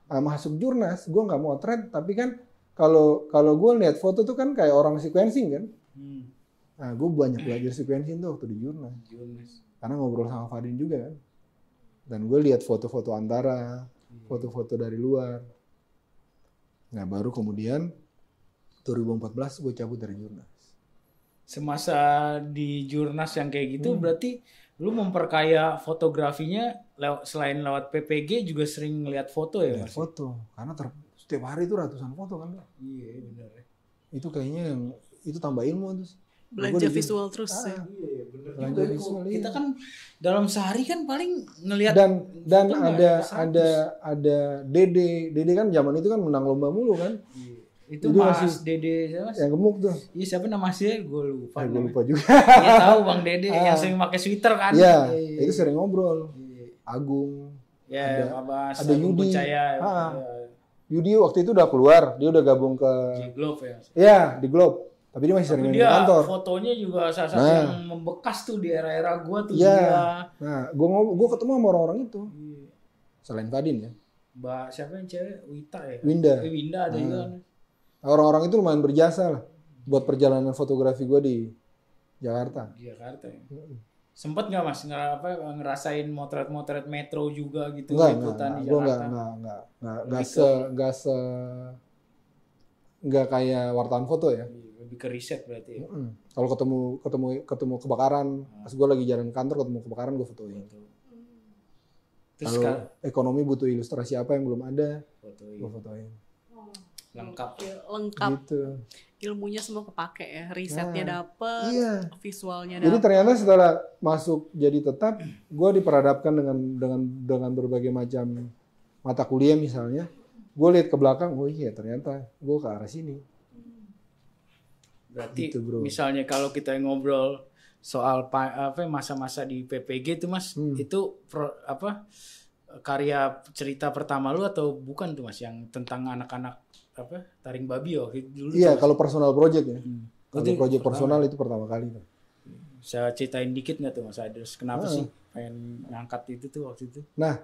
Nah, masuk Jurnas, gue nggak mau thread, tapi kan kalau gue lihat foto tuh kan kayak orang sequencing kan. Nah, gue banyak belajar sequencing tuh waktu di Jurnas. Karena ngobrol sama Fadin juga kan. Dan gue lihat foto-foto antara, foto-foto dari luar. Nah, baru kemudian 2014 gue cabut dari Jurnas. Semasa di Jurnas yang kayak gitu berarti lu memperkaya fotografinya selain lewat PPG juga sering ngeliat foto ya Mas? Foto, karena setiap hari itu ratusan foto kan. Iya benar. Itu kayaknya yang itu tambah ilmu terus. Belanja visual terus ya. Iya benar. Belanja visual. Kita kan dalam sehari kan paling ngelihat dan ada Dede kan zaman itu kan menang lomba mulu kan. Itu jadi Mas Dede siapa? Yang gemuk tuh. Iya siapa nama sih? Gue lupa. Gue lupa juga. Iya tahu Bang Dede yang sering pakai sweater kan. Iya, itu sering ngobrol. Agung. Ya, ada Yudi. Percaya. Yudi waktu itu udah keluar, dia udah gabung ke Di Globe ya. Iya, di Globe. Tapi dia masih sering di kantor. Fotonya juga salah satu yang membekas tuh di era-era gua tuh dia. dia. Nah, gua ketemu sama orang-orang itu. Selain Fadin ya. Mbak siapa yang cewek? Wita ya? Winda ada juga. Orang-orang itu lumayan berjasa lah buat perjalanan fotografi gue di Jakarta. Di Jakarta ya. Sempet nggak Mas ngerasain motret-motret metro juga gitu? Enggak, gue nggak kayak wartawan foto ya. Lebih ke riset berarti ya. Kalau ketemu kebakaran, pas gue lagi jalan kantor ketemu kebakaran gue fotoin. Kalau ekonomi butuh ilustrasi apa yang belum ada, gue fotoin. Lengkap gitu. Ilmunya semua kepake ya, risetnya dapet, visualnya dapet. Jadi ternyata setelah masuk jadi tetap, gue diperhadapkan dengan berbagai macam mata kuliah misalnya, gue lihat ke belakang, oh iya ternyata gue ke arah sini. Berarti gitu, misalnya kalau kita ngobrol soal masa-masa di PPG itu Mas, itu karya cerita pertama lu atau bukan tuh Mas yang tentang anak-anak taring babi dulu? Iya, kalau personal project ya. Kalau project personal itu pertama kali. Saya ceritain dikit nggak tuh Mas Adres? Kenapa sih pengen ngangkat itu tuh waktu itu? Nah,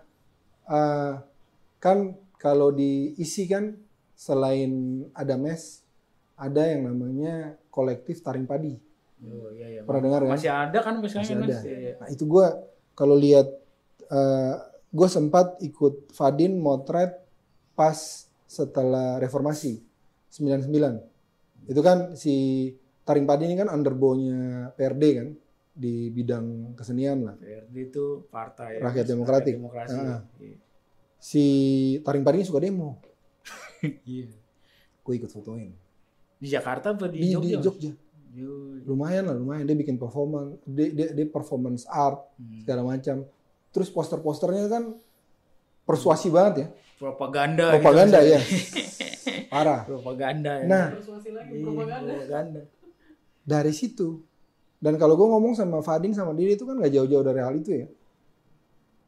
kan kalau diisi kan selain ada mes, ada yang namanya kolektif taring padi. Oh iya. Pernah dengar kan? Masih ada kan misalnya? Masih ada. Iya. Nah itu gue kalau lihat, gue sempat ikut Fadin motret pas setelah reformasi 99. Itu kan si taring padi ini kan underbow-nya PRD kan di bidang kesenian lah. PRD itu Partai Rakyat Demokratik. Si taring padi ini suka demo. Iya. Gue ikut fotoin. Di Jakarta atau di Jogja? Di Jogja. Lumayan. Dia bikin performance, dia performance art segala macam. Terus poster-posternya kan persuasi banget ya. Propaganda gitu, ya. Parah. Propaganda ya. Nah, propaganda. Dari situ. Dan kalau gue ngomong sama Fadin sama Diri itu kan gak jauh-jauh dari hal itu ya.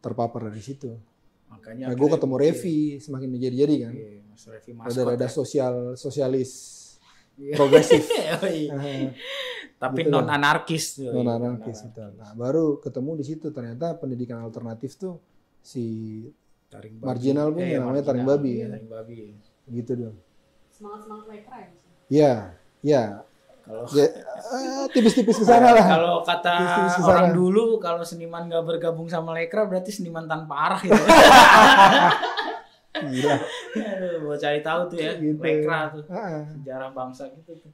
Terpapar dari situ. Makanya gue ketemu Revi semakin menjadi-jadi kan. Iya, Mas Revi ada sosialis progresif. Tapi gitu non anarkis tuh. Non anarkis itu. Nah, baru ketemu di situ ternyata pendidikan alternatif tuh si taring marginal pun namanya taring babi. Iya, taring babi. Gitu dong. Semangat lekra ya. Iya. Kalau tipis-tipis ke sana lah. Kalau kata orang dulu kalau seniman gak bergabung sama lekra berarti seniman tanpa arah gitu. Gila. Aduh, mau cari tahu tuh ya gitu. lekra tuh. Sejarah bangsa gitu tuh.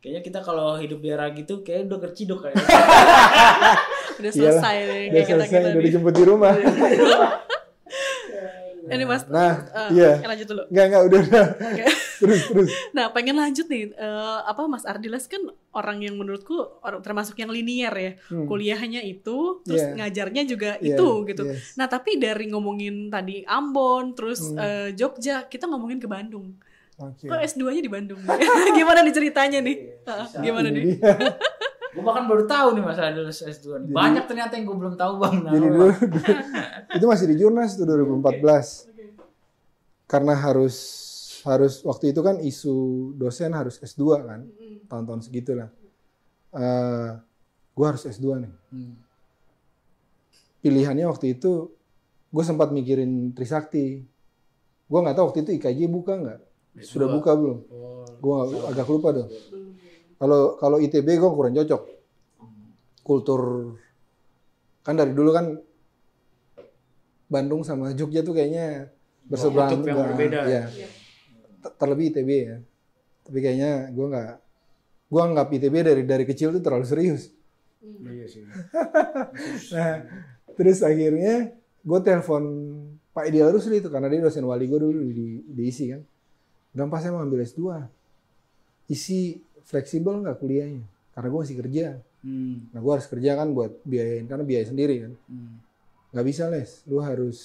Kayaknya kita kalau hidup di era gitu kayak udah kerciduk kayaknya. Udah selesai nih kayak kita udah dijemput di rumah. Ini Mas, iya. Lanjut dulu. Enggak, udah. Terus. Nah, pengen lanjut nih. Mas Ardiles kan orang yang menurutku termasuk yang linier ya. Kuliahnya itu, terus ngajarnya juga itu gitu. Yes. Nah, tapi dari ngomongin tadi Ambon, terus Jogja, kita ngomongin ke Bandung. Oke. Kok S2-nya di Bandung? Gimana nih ceritanya nih? Gimana Ini nih? dia. Gue bahkan baru tahu nih masalah lulus S2 nih. Banyak ternyata yang gue belum tahu bang. Nah, Jadi dulu itu masih di Jurnas tuh 2014. Karena harus waktu itu kan isu dosen harus S2 kan. Tahun-tahun segitulah. Gue harus S2 nih. Pilihannya waktu itu gue sempat mikirin Trisakti. Gue nggak tahu waktu itu IKJ buka nggak? Sudah buka belum? Gue agak lupa tuh. Kalau ITB gue kurang cocok. Kultur kan dari dulu kan Bandung sama Jogja tuh kayaknya berseberangan. Kutub yang berbeda. Ya. Terlebih ITB ya. Tapi kayaknya gue anggap ITB dari kecil tuh terlalu serius. Iya sih. Nah, terus akhirnya gue telepon Pak Ideal Rusli itu karena dia dosen wali gue dulu di ISI kan. Dan pas saya mau ambil S2, ISI fleksibel nggak kuliahnya? Karena gue masih kerja. Nah gue harus kerja kan buat biayain, karena biaya sendiri kan. Nggak bisa les, lu harus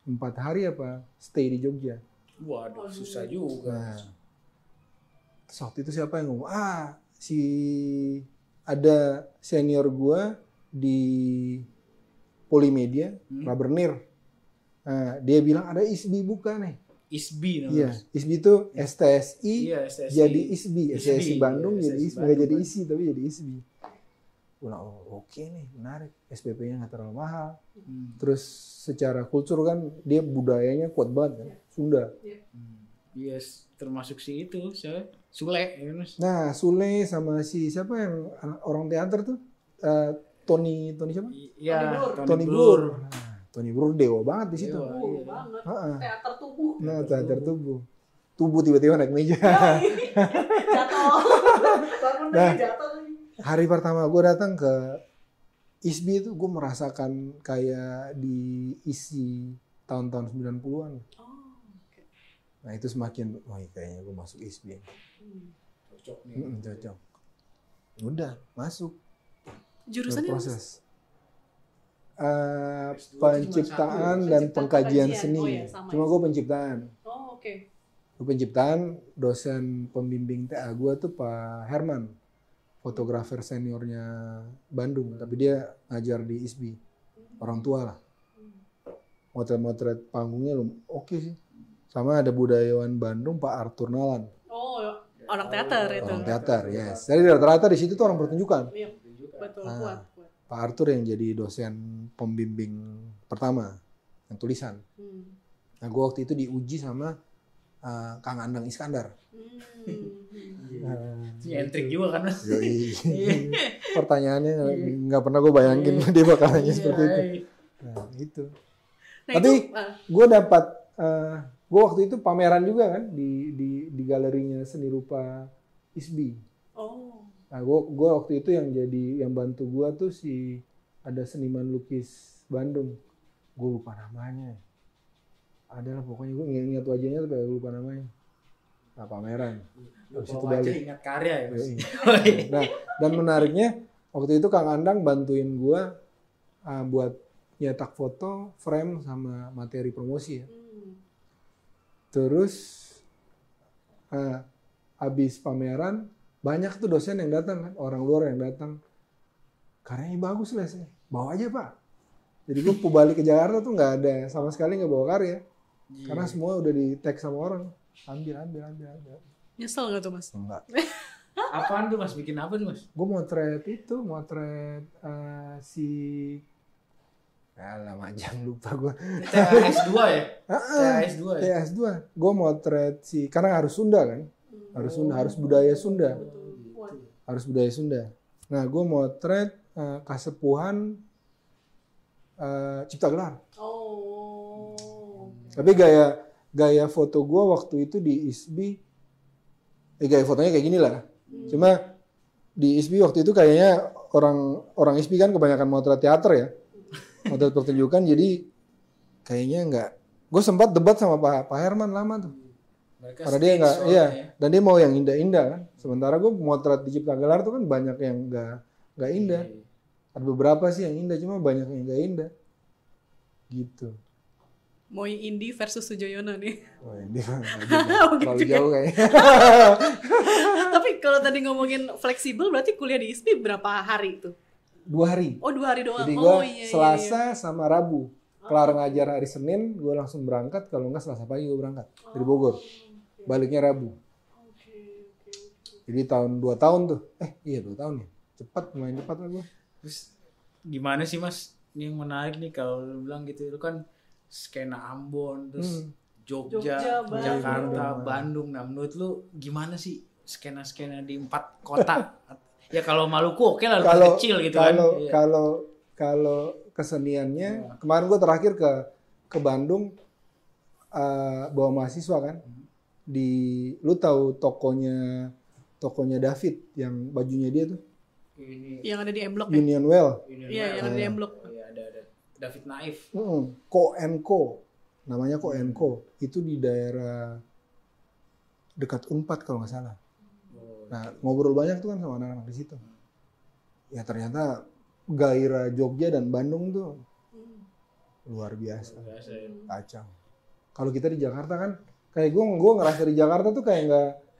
4 hari apa stay di Jogja. Waduh, susah juga. Nah, terus waktu itu siapa yang ngomong? Ada senior gue di Polimedia, Rabernir. Nah, dia bilang ada ISBI buka nih. ISBI namanya. Iya, ISBI itu STSI, Iya, STSI. jadi ISBI. STSI Bandung Iya, jadi STSI ISBI, nggak jadi Bandung. ISI tapi jadi ISBI. Oke nih, menarik. SPP-nya nggak terlalu mahal. Terus secara kultur kan dia budayanya kuat banget kan, Sunda. Yes, termasuk si itu, siapa? Sule, ya kan, Mas? Nah, Sule sama si siapa yang orang teater tuh? Tony siapa? Iya, Tony Blur. Nah, Tony Blur dewa banget di situ. Dewa. Iya. Banget. Heeh. Teater tubuh. Nah, teater tubuh. Tubuh tiba-tiba naik meja. Jatuh. Bangun Nah. dari jatuh lagi. Hari pertama gue datang ke ISBI itu gue merasakan kayak di isi tahun-tahun 90-an. Oh, oke. Nah itu semakin, wah kayaknya gue masuk ISBI. Cocok nih. Cocok. Udah, masuk. Jurusannya apa? Berproses. S2 Penciptaan cuma dan Penciptaan pengkajian pengkajian. seni. Oh iya, sama Cuma ya. gue penciptaan. Oh, oke. Gue penciptaan, dosen pembimbing TA gue tuh Pak Herman. Fotografer seniornya Bandung. Tapi dia ngajar di ISBI. Orang tua lah. Motret-motret panggungnya oke sih. Sama ada budayawan Bandung Pak Arthur Nalan. Oh, orang teater itu. Orang teater, yes. Jadi rata-rata di situ tuh orang pertunjukan. Iya, betul, kuat. Pak Arthur yang jadi dosen pembimbing pertama yang tulisan. Nah, gue waktu itu diuji sama Kang Andang Iskandar. Ini entrik juga kan, Mas? Yoi. Pertanyaannya nggak pernah gue bayangin dia bakal nanya seperti itu. Nah, itu. Nah, Tapi itu, gue dapat, gue waktu itu pameran juga kan di galerinya seni rupa ISBI. oh, Nah, gue waktu itu yang bantu gue tuh ada seniman lukis Bandung. Gue lupa namanya. Adalah pokoknya gue ingat wajahnya tapi gue lupa namanya. Nah, pameran. Habis itu Bawa aja balik. ingat karya ya, Mas. Yoi. Nah, dan menariknya waktu itu Kang Andang bantuin gue buat nyetak foto, frame sama materi promosi ya. Terus habis pameran banyak tuh dosen yang datang kan, orang luar yang datang. Karyanya bagus lah sih, bawa aja Pak. Jadi gue balik ke Jakarta tuh nggak ada sama sekali nggak bawa karya, karena semua udah di tag sama orang. Ambil. nyesel gak tuh Mas? Enggak. Apaan tuh, Mas? Bikin apa tuh, Mas? Gue motret si lama jam lupa gue. TAS2 ya? TAS2 ya? TS2. Gue motret karena harus Sunda kan. Harus budaya Sunda. Harus budaya Sunda. Nah, gue motret Kasepuhan Cipta Gelar. Oh. Tapi gaya foto gue waktu itu di ISBI, gaya fotonya kayak gini lah. Cuma di ISBI waktu itu kayaknya orang ISBI kan kebanyakan motret teater ya. Motret pertunjukan, jadi kayaknya enggak. Gue sempat debat sama Pak Herman lama tuh. Mereka Karena dia enggak, soalnya iya. ya. Dan dia mau yang indah-indah kan. Sementara gue motret di Cipta Gelar tuh kan banyak yang enggak indah. Ada beberapa sih yang indah, cuma banyak yang enggak indah. Gitu. Moi Indi versus Sujoyono nih. Oh, ini terlalu jauh kayaknya. Tapi kalau tadi ngomongin fleksibel berarti kuliah di ISPI berapa hari tuh? 2 hari. Oh 2 hari doang. Jadi gue Iya. Selasa sama Rabu. Kelar ngajar hari Senin, gue langsung berangkat. Kalau enggak Selasa pagi gue berangkat dari Bogor. Baliknya Rabu. Jadi 2 tahun tuh. Iya 2 tahun ya. Cepat, lumayan cepat lah gue. Terus gimana sih Mas? Ini yang menarik nih kalau lu bilang gitu, lu kan skena Ambon, terus Jogja, Jakarta, Bandung. Nah menurut lu gimana sih skena-skena di 4 kota? Ya kalau Maluku oke lah, lebih kecil gitu kan. Kalau keseniannya, kemarin gue terakhir ke Bandung bawa mahasiswa kan. Lu tahu tokonya David yang bajunya dia tuh? Ini Yang ada di M Block ya? Union Well. Iya, yang ada di M Block. Iya, ada David Naif. Ko & Co. Namanya Ko & Co. Itu di daerah dekat Unpad kalau nggak salah. Nah, ngobrol banyak tuh kan sama anak-anak di situ. Ya ternyata gairah Jogja dan Bandung tuh luar biasa. Kacau. Kalau kita di Jakarta kan, kayak gue ngerasa di Jakarta tuh kayak nggak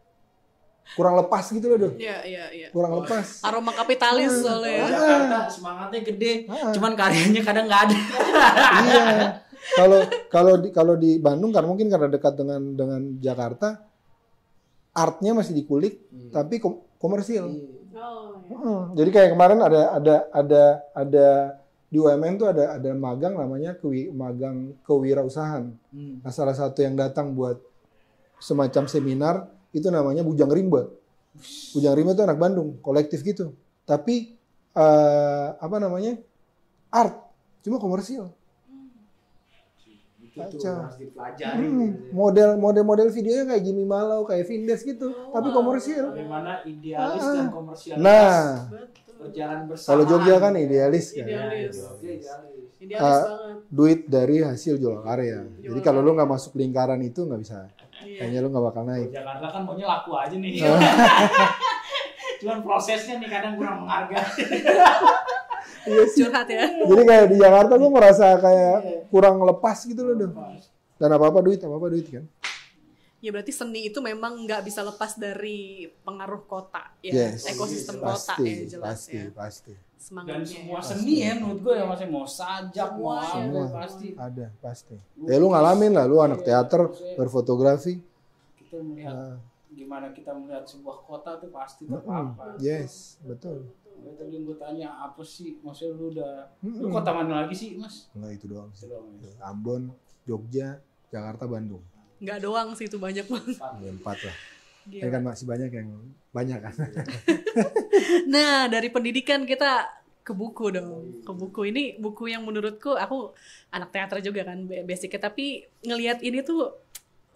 kurang lepas gitu loh, Dok. Iya. Kurang lepas. Aroma kapitalis soalnya. Jakarta semangatnya gede, cuman karyanya kadang nggak ada. Iya. Kalau di Bandung kan mungkin karena dekat dengan Jakarta, artnya masih dikulik, tapi komersil. Jadi kayak kemarin ada di UMN tuh ada magang namanya magang kewirausahaan. Nah, salah satu yang datang buat semacam seminar itu namanya Bujang Rimba. Bujang Rimba itu anak Bandung, kolektif gitu. Tapi art, cuma komersil. Itu harus dipelajari. Model videonya kayak Jimmy Malau, kayak Vindes gitu, tapi komersil. Bagaimana idealis dan komersialitas berjalan bersama. Kalau Jogja kan idealis kan. Idealis Uh, banget. Duit dari hasil jual karya. Jadi kalau lu nggak masuk lingkaran itu nggak bisa. Kayaknya lu nggak bakal naik. Jakarta kan maunya laku aja nih. Cuman prosesnya nih kadang kurang menghargai. Iya sih. Curhat ya. Jadi kayak di Jakarta gue merasa kayak kurang lepas gitu loh. Dan apa-apa duit kan. Ya berarti seni itu memang nggak bisa lepas dari pengaruh kota ya, Yes. ekosistem kota ya jelas ya. Pasti. Dan Semangatnya. semua seni ya menurut gue ya masih mau sajak, mau Semua. apa pasti. Ada, pasti. Ya lu ngalamin lah, lu anak teater, berfotografi. Kita melihat gimana kita melihat sebuah kota tuh pasti terpapar. Yes, betul. Tadi gue tanya apa sih, maksudnya lu kota mana lagi sih Mas? Enggak itu doang sih. Itu doang, ya. Ambon, Jogja, Jakarta, Bandung. Nggak doang sih, itu banyak banget. Ya, 4 lah. Gila. Ini kan masih banyak kan. Nah, dari pendidikan kita ke buku dong. Ke buku ini, buku yang menurutku, aku anak teater juga kan basicnya, tapi ngelihat ini tuh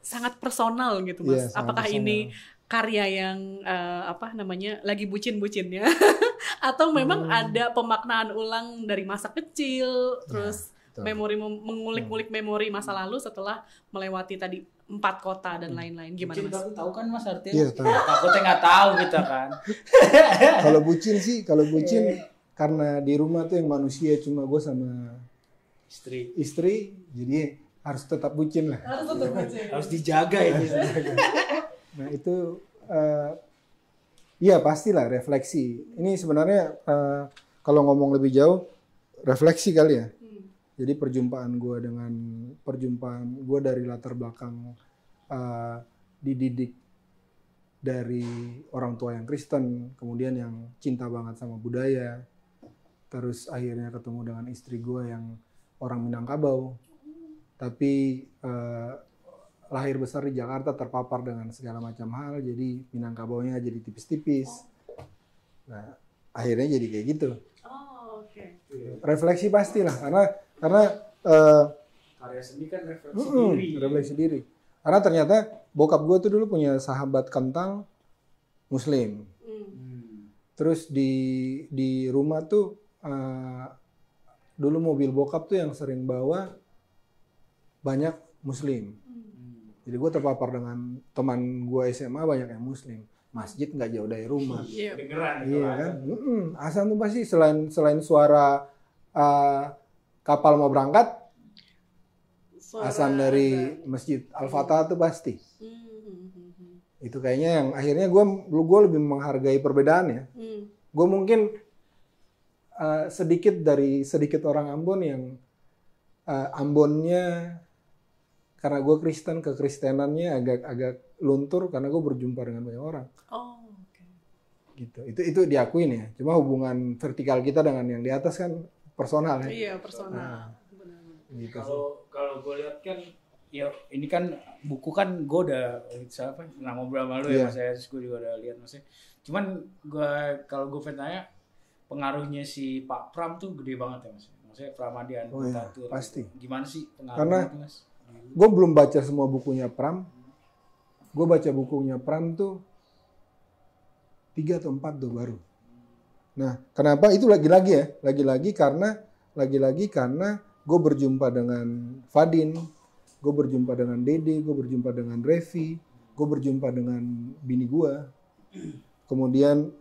sangat personal gitu Mas. Iya, sangat Apakah personal. ini karya yang lagi bucin-bucinnya atau memang ada pemaknaan ulang dari masa kecil, terus betul. mengulik-ngulik memori masa lalu setelah melewati tadi 4 kota dan lain-lain. Gimana Bucin Mas? tapi tahu kan Mas artinya? Iya, tahu. Takutnya nggak tahu kita kan. Kalau bucin karena di rumah tuh yang manusia cuma gue sama istri, jadi harus tetap bucin lah. Harus dijaga ini. Nah itu iya pastilah refleksi. Ini sebenarnya kalau ngomong lebih jauh refleksi kali ya. Jadi perjumpaan gue dari latar belakang dididik dari orang tua yang Kristen, kemudian yang cinta banget sama budaya, terus akhirnya ketemu dengan istri gue yang orang Minangkabau, tapi lahir besar di Jakarta, terpapar dengan segala macam hal, jadi Minangkabaunya jadi tipis-tipis. Nah akhirnya jadi kayak gitu. Oh, oke. Refleksi pastilah karena Karya seni kan refleksi diri. Karena ternyata bokap gue tuh dulu punya sahabat kental Muslim. Terus di rumah tuh dulu mobil bokap tuh yang sering bawa banyak Muslim. Jadi gue terpapar dengan teman gue SMA banyak yang Muslim. Masjid nggak jauh dari rumah. Iya. Iya kan? Azan tuh pasti selain suara kapal mau berangkat, Azan dari Masjid Al-Fatah tuh pasti. Itu kayaknya yang akhirnya gue lebih menghargai perbedaan ya. Gue mungkin sedikit orang Ambon yang Ambonnya karena gue Kristen, kekristenannya agak luntur karena gue berjumpa dengan banyak orang. Oh, oke. Gitu. Itu diakuin ya. Cuma hubungan vertikal kita dengan yang di atas kan personal ya. Iya, personal. Gitu. Kalau gue lihat kan, ya ini kan buku kan gue udah ngobrol sama lu ya, Mas. Gue juga udah lihat, Mas. Cuman kalau gue tanya pengaruhnya si Pak Pram tuh gede banget ya, Mas. Maksudnya Pramadian Tatur. Pasti. Gimana sih pengaruhnya? Karena itu, Mas? gue belum baca semua bukunya Pram. Gue baca bukunya Pram tuh 3 atau 4 tuh baru. Nah, kenapa itu lagi-lagi karena gue berjumpa dengan Fadin, gue berjumpa dengan Dede, gue berjumpa dengan Revi, gue berjumpa dengan bini gue. Kemudian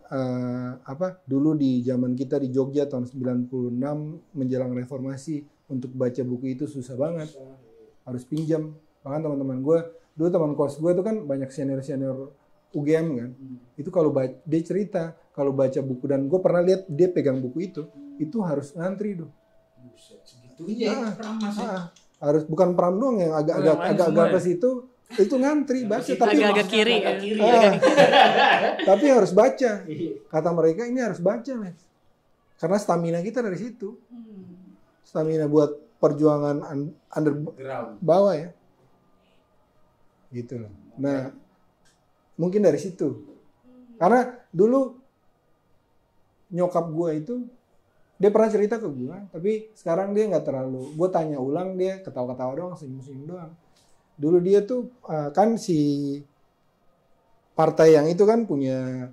dulu di zaman kita di Jogja tahun 96 menjelang reformasi untuk baca buku itu susah banget. Harus pinjam. Bahkan teman-teman gue, dulu teman kos gue itu kan banyak senior UGM kan. Itu kalau dia cerita kalau baca buku, dan gue pernah lihat dia pegang buku itu harus ngantri tuh. Segitunya harus, bukan Pram doang yang agak ke situ, itu ngantri baca tapi agak kiri. Tapi harus baca. Kata mereka ini harus baca, Mas. Karena stamina kita dari situ. Stamina buat perjuangan bawah ya. Gitu loh. Nah, mungkin dari situ. Karena dulu nyokap gue itu dia pernah cerita ke gue, tapi sekarang dia nggak terlalu. Gue tanya ulang, dia ketawa-ketawa doang, senyum-senyum doang. Dulu dia tuh kan si partai yang itu kan punya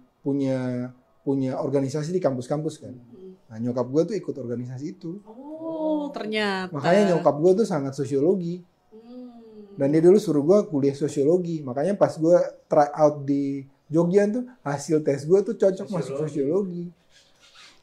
organisasi di kampus-kampus kan. Nah, nyokap gue tuh ikut organisasi itu. Oh, ternyata. Makanya nyokap gue tuh sangat sosiologi. Dan dia dulu suruh gue kuliah sosiologi. Makanya pas gue try out di Jogja tuh hasil tes gue tuh cocok masuk sosiologi.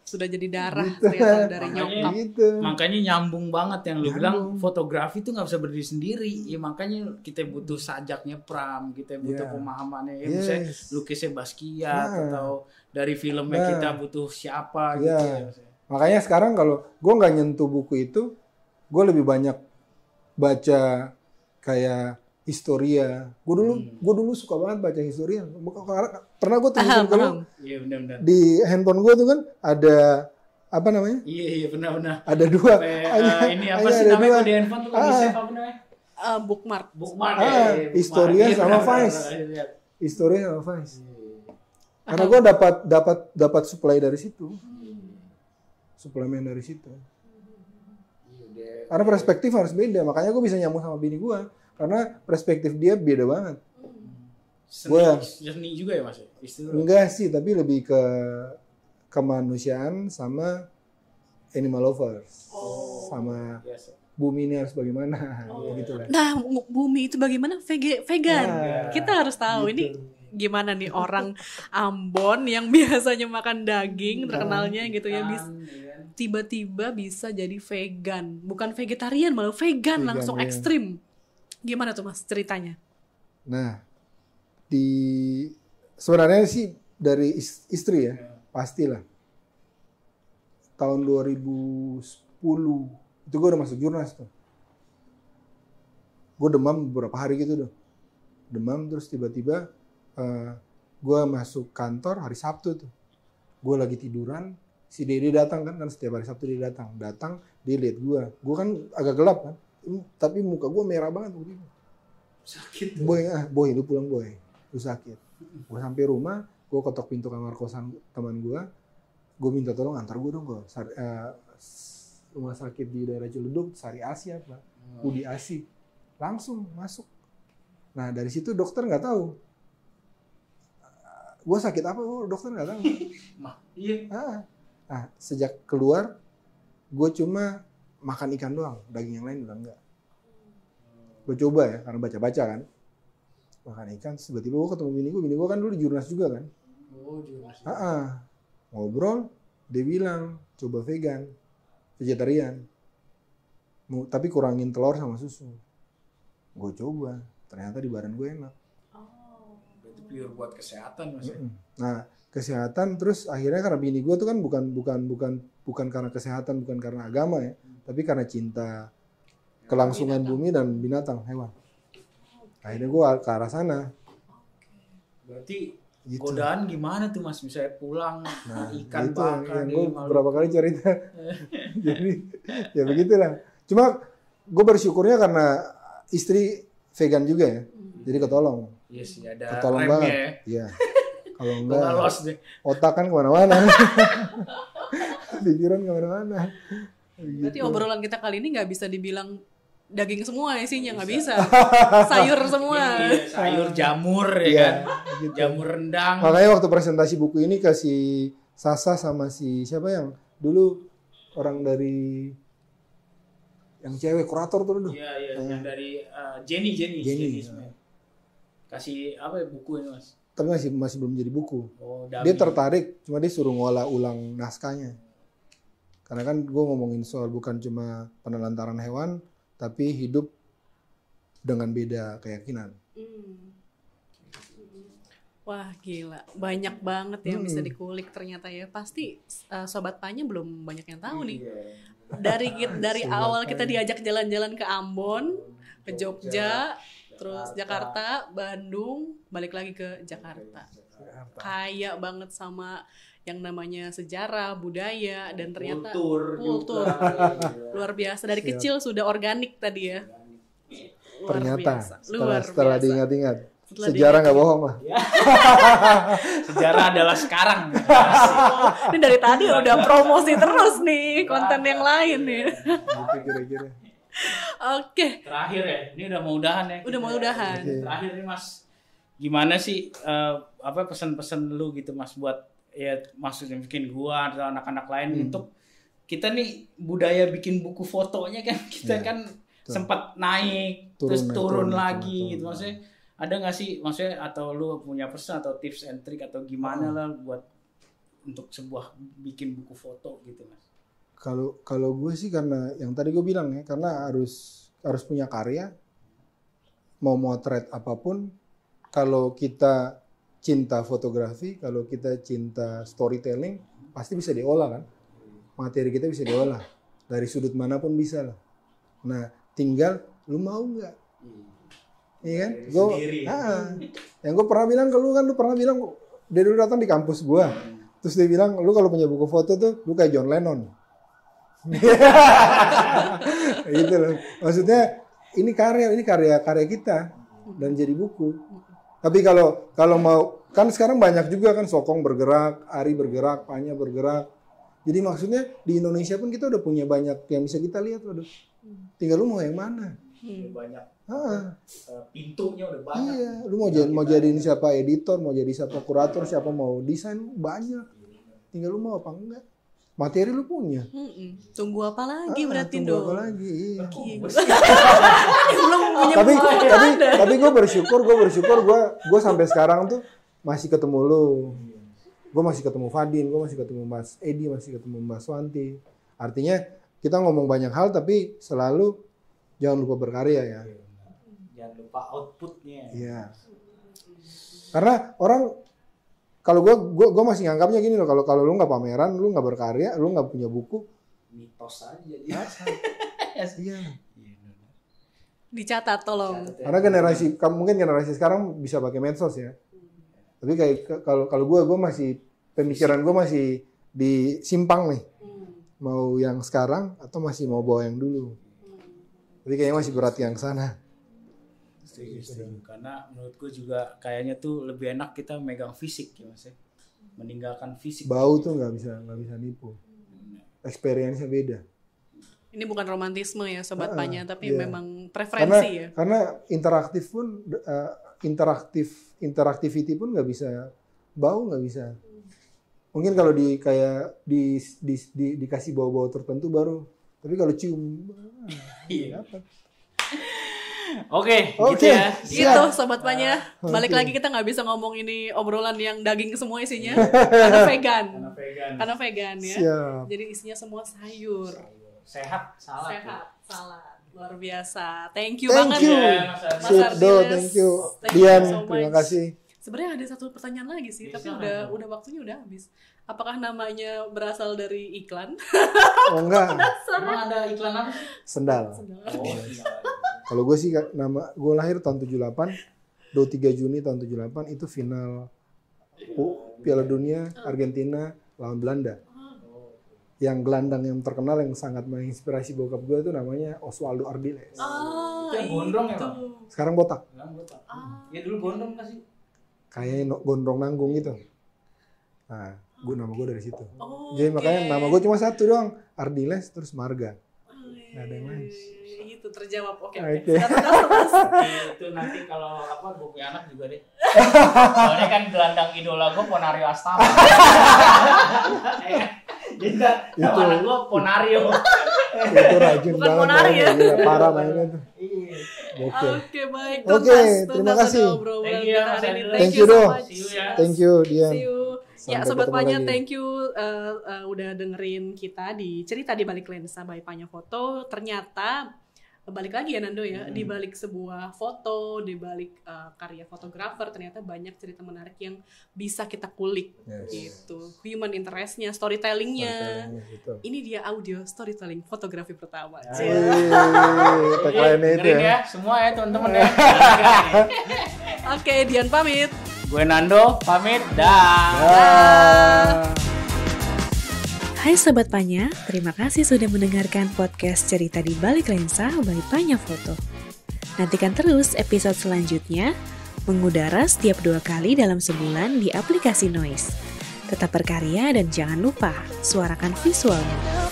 Sudah jadi darah gitu. ternyata dari nyokap. Gitu. Makanya nyambung banget yang lu bilang, fotografi tuh nggak bisa berdiri sendiri. Ya makanya kita butuh sajaknya Pram, kita butuh pemahamannya. Ya misalnya lukisnya Basquiat atau dari filmnya kita butuh siapa gitu ya. Makanya sekarang kalau gue nggak nyentuh buku itu, gue lebih banyak baca kayak historia. Gue dulu suka banget baca historia. Pernah gue tunjukin ke lu. Iya, benar-benar. Di handphone gue tuh kan ada apa namanya? Iya, benar-benar. Ada 2. Ini apa sih namanya di handphone tuh? Save apa namanya? Bookmark. Historia sama Vice. Historia sama Vice. Karena gue dapat supply dari situ. Suplemen dari situ. Karena perspektif harus beda. Makanya gue bisa nyambung sama bini gue. Karena perspektif dia beda banget. Seni juga ya, Mas? Enggak sih, tapi lebih ke kemanusiaan sama animal lovers. Sama bumi ini harus bagaimana. Gitu lah. Nah, bumi itu bagaimana? Vegan. Kita harus tahu ini gimana nih orang Ambon yang biasanya makan daging terkenalnya gitu ya, tiba-tiba bisa jadi vegan. Bukan vegetarian, malah vegan langsung ekstrim. Gimana tuh, Mas, ceritanya? Nah, sebenarnya sih dari istri ya, pastilah. Tahun 2010 itu gue udah masuk jurnas tuh. Gue demam beberapa hari gitu tuh. Demam, terus tiba-tiba gue masuk kantor hari Sabtu tuh. Gue lagi tiduran, si Dede datang kan setiap hari Sabtu dia datang dia lihat gue kan agak gelap kan, tapi muka gue merah banget begitu. Sakit. Boy, lu pulang boy, lu sakit. Gue sampai rumah, gue ketok pintu kamar kosan teman gue minta tolong antar gue dong ke rumah sakit di daerah Ciledug, Sari Asi apa, Budi Asi, langsung masuk. Nah dari situ dokter nggak tahu gue sakit apa, dokter nggak tahu. Nah sejak keluar gue cuma makan ikan doang, daging yang lain udah enggak. Gue coba ya, karena baca-baca kan, makan ikan. Tiba-tiba gue ketemu bini gue kan dulu di jurnas juga kan. Ngobrol, dia bilang coba vegetarian, tapi kurangin telur sama susu. Gue coba, ternyata di badan gue enak. Itu pure buat kesehatan Mas. Nah, kesehatan terus akhirnya karena bini gue tuh kan bukan karena kesehatan, bukan karena agama ya, tapi karena cinta kelangsungan bumi dan binatang, hewan. Akhirnya gue ke arah sana. Berarti Gitu. godaan gimana tuh Mas? Misalnya pulang ikan Itu bakar yang di gue Maluku. berapa kali cerita. Jadi ya begitulah. Cuma gue bersyukurnya karena istri vegan juga ya, jadi ketolong. Iya sih, ada Ketolong remnya banget. ya. Iya. Kalau Gua enggak, nggak los deh. otak kan kemana-mana. Pikiran kemana-mana. Berarti obrolan kita kali ini nggak bisa dibilang daging semua isinya, nggak bisa. Sayur semua. Iya, sayur, jamur ya Iya, kan. gitu. Jamur rendang. Makanya waktu presentasi buku ini ke si Sasa sama si siapa yang dulu orang dari yang cewek kurator tuh dulu. Iya, yang dari Jenny Jenny. Kasih apa ya buku ini Mas? Tapi masih belum jadi buku. Oh, Dia dummy. tertarik, cuma dia suruh ngolah ulang naskahnya. Karena kan gue ngomongin soal bukan cuma penelantaran hewan, tapi hidup dengan beda keyakinan. Wah gila, banyak banget yang bisa dikulik ternyata ya. Pasti Sobat Panya belum banyak yang tahu nih. Dari awal kita diajak jalan-jalan ke Ambon, ke Jogja, terus Jakarta, Bandung, balik lagi ke Jakarta. Kaya banget sama yang namanya sejarah, budaya, dan ternyata kultur. luar biasa. Dari kecil sudah organik tadi ya. Luar Ternyata biasa. Luar setelah biasa. diingat-ingat, Setelah sejarah nggak bohong lah. Sejarah adalah sekarang. Ini dari tadi udah promosi terus nih konten yang lain ya. Gitu kira-kira. Oke, Terakhir ya, ini udah mau udahan ya. Udah mau udahan. Oke. Terakhir nih Mas, gimana sih apa pesan-pesan lu gitu Mas buat ya maksudnya bikin gua atau anak-anak lain untuk kita nih budaya bikin buku fotonya kan kita Iya, kan sempat naik terus turun lagi gitu turun. maksudnya ada nggak sih maksudnya atau lu punya pesan atau tips and trick atau gimana lah buat untuk sebuah bikin buku foto gitu Mas? Kalau gue sih karena yang tadi gue bilang ya, karena harus punya karya, mau motret apapun. Kalau kita cinta fotografi, kalau kita cinta storytelling, pasti bisa diolah kan. Materi kita bisa diolah dari sudut manapun bisa lah. Nah, tinggal lu mau nggak? Iya kan? Yang gue pernah bilang ke lu kan, lu pernah bilang dia dulu datang di kampus gue, terus dia bilang lu kalau punya buku foto tuh lu kayak John Lennon. Gitu loh. Maksudnya ini karya kita dan jadi buku. Tapi kalau mau kan sekarang banyak juga kan Sokong bergerak, Ari bergerak, Panya bergerak. Jadi maksudnya di Indonesia pun kita udah punya banyak yang bisa kita lihat, waduh. Tinggal lu mau yang mana? Banyak Ah, pintunya udah banyak. iya, lu mau jadiin siapa editor, mau jadi siapa kurator, siapa mau desain banyak. Tinggal lu mau apa enggak? Materi lu punya. Tunggu apa lagi berarti tunggu dong? apa lagi? Iya. Belum punya tapi gue bersyukur gue sampai sekarang tuh masih ketemu lu. Gue masih ketemu Fadin, gue masih ketemu Mas Edi, masih ketemu Mas Wanti. Artinya kita ngomong banyak hal tapi selalu jangan lupa berkarya ya. Jangan lupa outputnya. Iya. Karena orang kalau gue masih nganggapnya gini loh, kalau lu nggak pameran, lu nggak berkarya, lu nggak punya buku, Mitos aja. iya. Dicatat tolong. Karena mungkin generasi sekarang bisa pakai medsos ya. Tapi kayak kalau gue masih pemikiran gue masih di simpang nih. Mau yang sekarang atau masih mau bawa yang dulu. Jadi kayaknya masih berat yang sana. Setuju. Karena menurut gue juga kayaknya tuh lebih enak kita megang fisik ya Mas ya. Meninggalkan fisik. Bau tuh nggak bisa nipu. Experience-nya beda. Ini bukan romantisme ya Sobat Panya, tapi iya. memang preferensi ya. Karena interaktif pun interactivity pun nggak bisa, bau nggak bisa. Mungkin kalau dikasih bau-bau tertentu baru. Tapi kalau cium, dapat. Oke, gitu Oke. ya. Gitu Sobat Panya. Balik lagi kita nggak bisa ngomong ini obrolan yang daging semua isinya. Karena vegan. Karena vegan ya. Siap. Jadi isinya semua sayur. Sehat, salad. Sehat, salad. Luar biasa. Thank you Thank banget you. ya, Mas Mas Sip, Do, Ardiles. thank you. Thank Dian, so much. terima kasih. Sebenarnya ada satu pertanyaan lagi sih, Bisa, tapi udah waktunya udah habis. Apakah namanya berasal dari iklan? Oh enggak, Emang ada iklan apa sih? sendal. Oh, iya. Kalau gue sih nama gue lahir tahun 78, 23 Juni tahun 78 itu final Piala Dunia Argentina lawan Belanda. Yang gelandang yang terkenal yang sangat menginspirasi bokap gue itu namanya Osvaldo Ardiles. Ah, Itu yang gondrong ya, Bang? Sekarang botak. Ya dulu gondrong nggak sih? Kayaknya gondrong nanggung gitu. Nah, nama gue dari situ. Oh, Jadi makanya oke. nama gue cuma satu doang, Ardiles terus Marga. Nggak ada yang lain. Itu terjawab. Oke. Oke. Itu nanti kalau apa gue punya anak juga deh. Soalnya kan gelandang idola gue Ponario Astama. Jadi Itu. anak gue Ponario. Itu rajin Bukan banget. Ponari ya? Gila, parah mainnya tuh. Iya. Oke. Oke, baik. Oke, Tuntas, terima tuntas kasih. ada obrolan Thank you, kita Mas hari ini. Ardiles. Thank you, so Do. much. See you ya. Thank you, Dian. See you. Ya, Sampai Sobat ketemu Panya, lagi. thank you udah dengerin kita di Cerita di Balik Lensa by Panya Foto. Ternyata balik lagi ya Nando ya, di balik sebuah foto, di balik karya fotografer, ternyata banyak cerita menarik yang bisa kita kulik. Yes. Gitu. Human interest-nya, storytelling-nya. Storytelling-nya, gitu. Ini dia audio storytelling fotografi pertama. Wih, tagline-nya itu Dengerin ya. ya semua ya teman-teman ya. Oke, Dian pamit. Gue Nando pamit dah. Ah. Hai Sobat Panya, terima kasih sudah mendengarkan podcast Cerita di Balik Lensa by Panya Foto. Nantikan terus episode selanjutnya, mengudara setiap 2 kali dalam sebulan di aplikasi Noise. Tetap berkarya dan jangan lupa suarakan visualmu.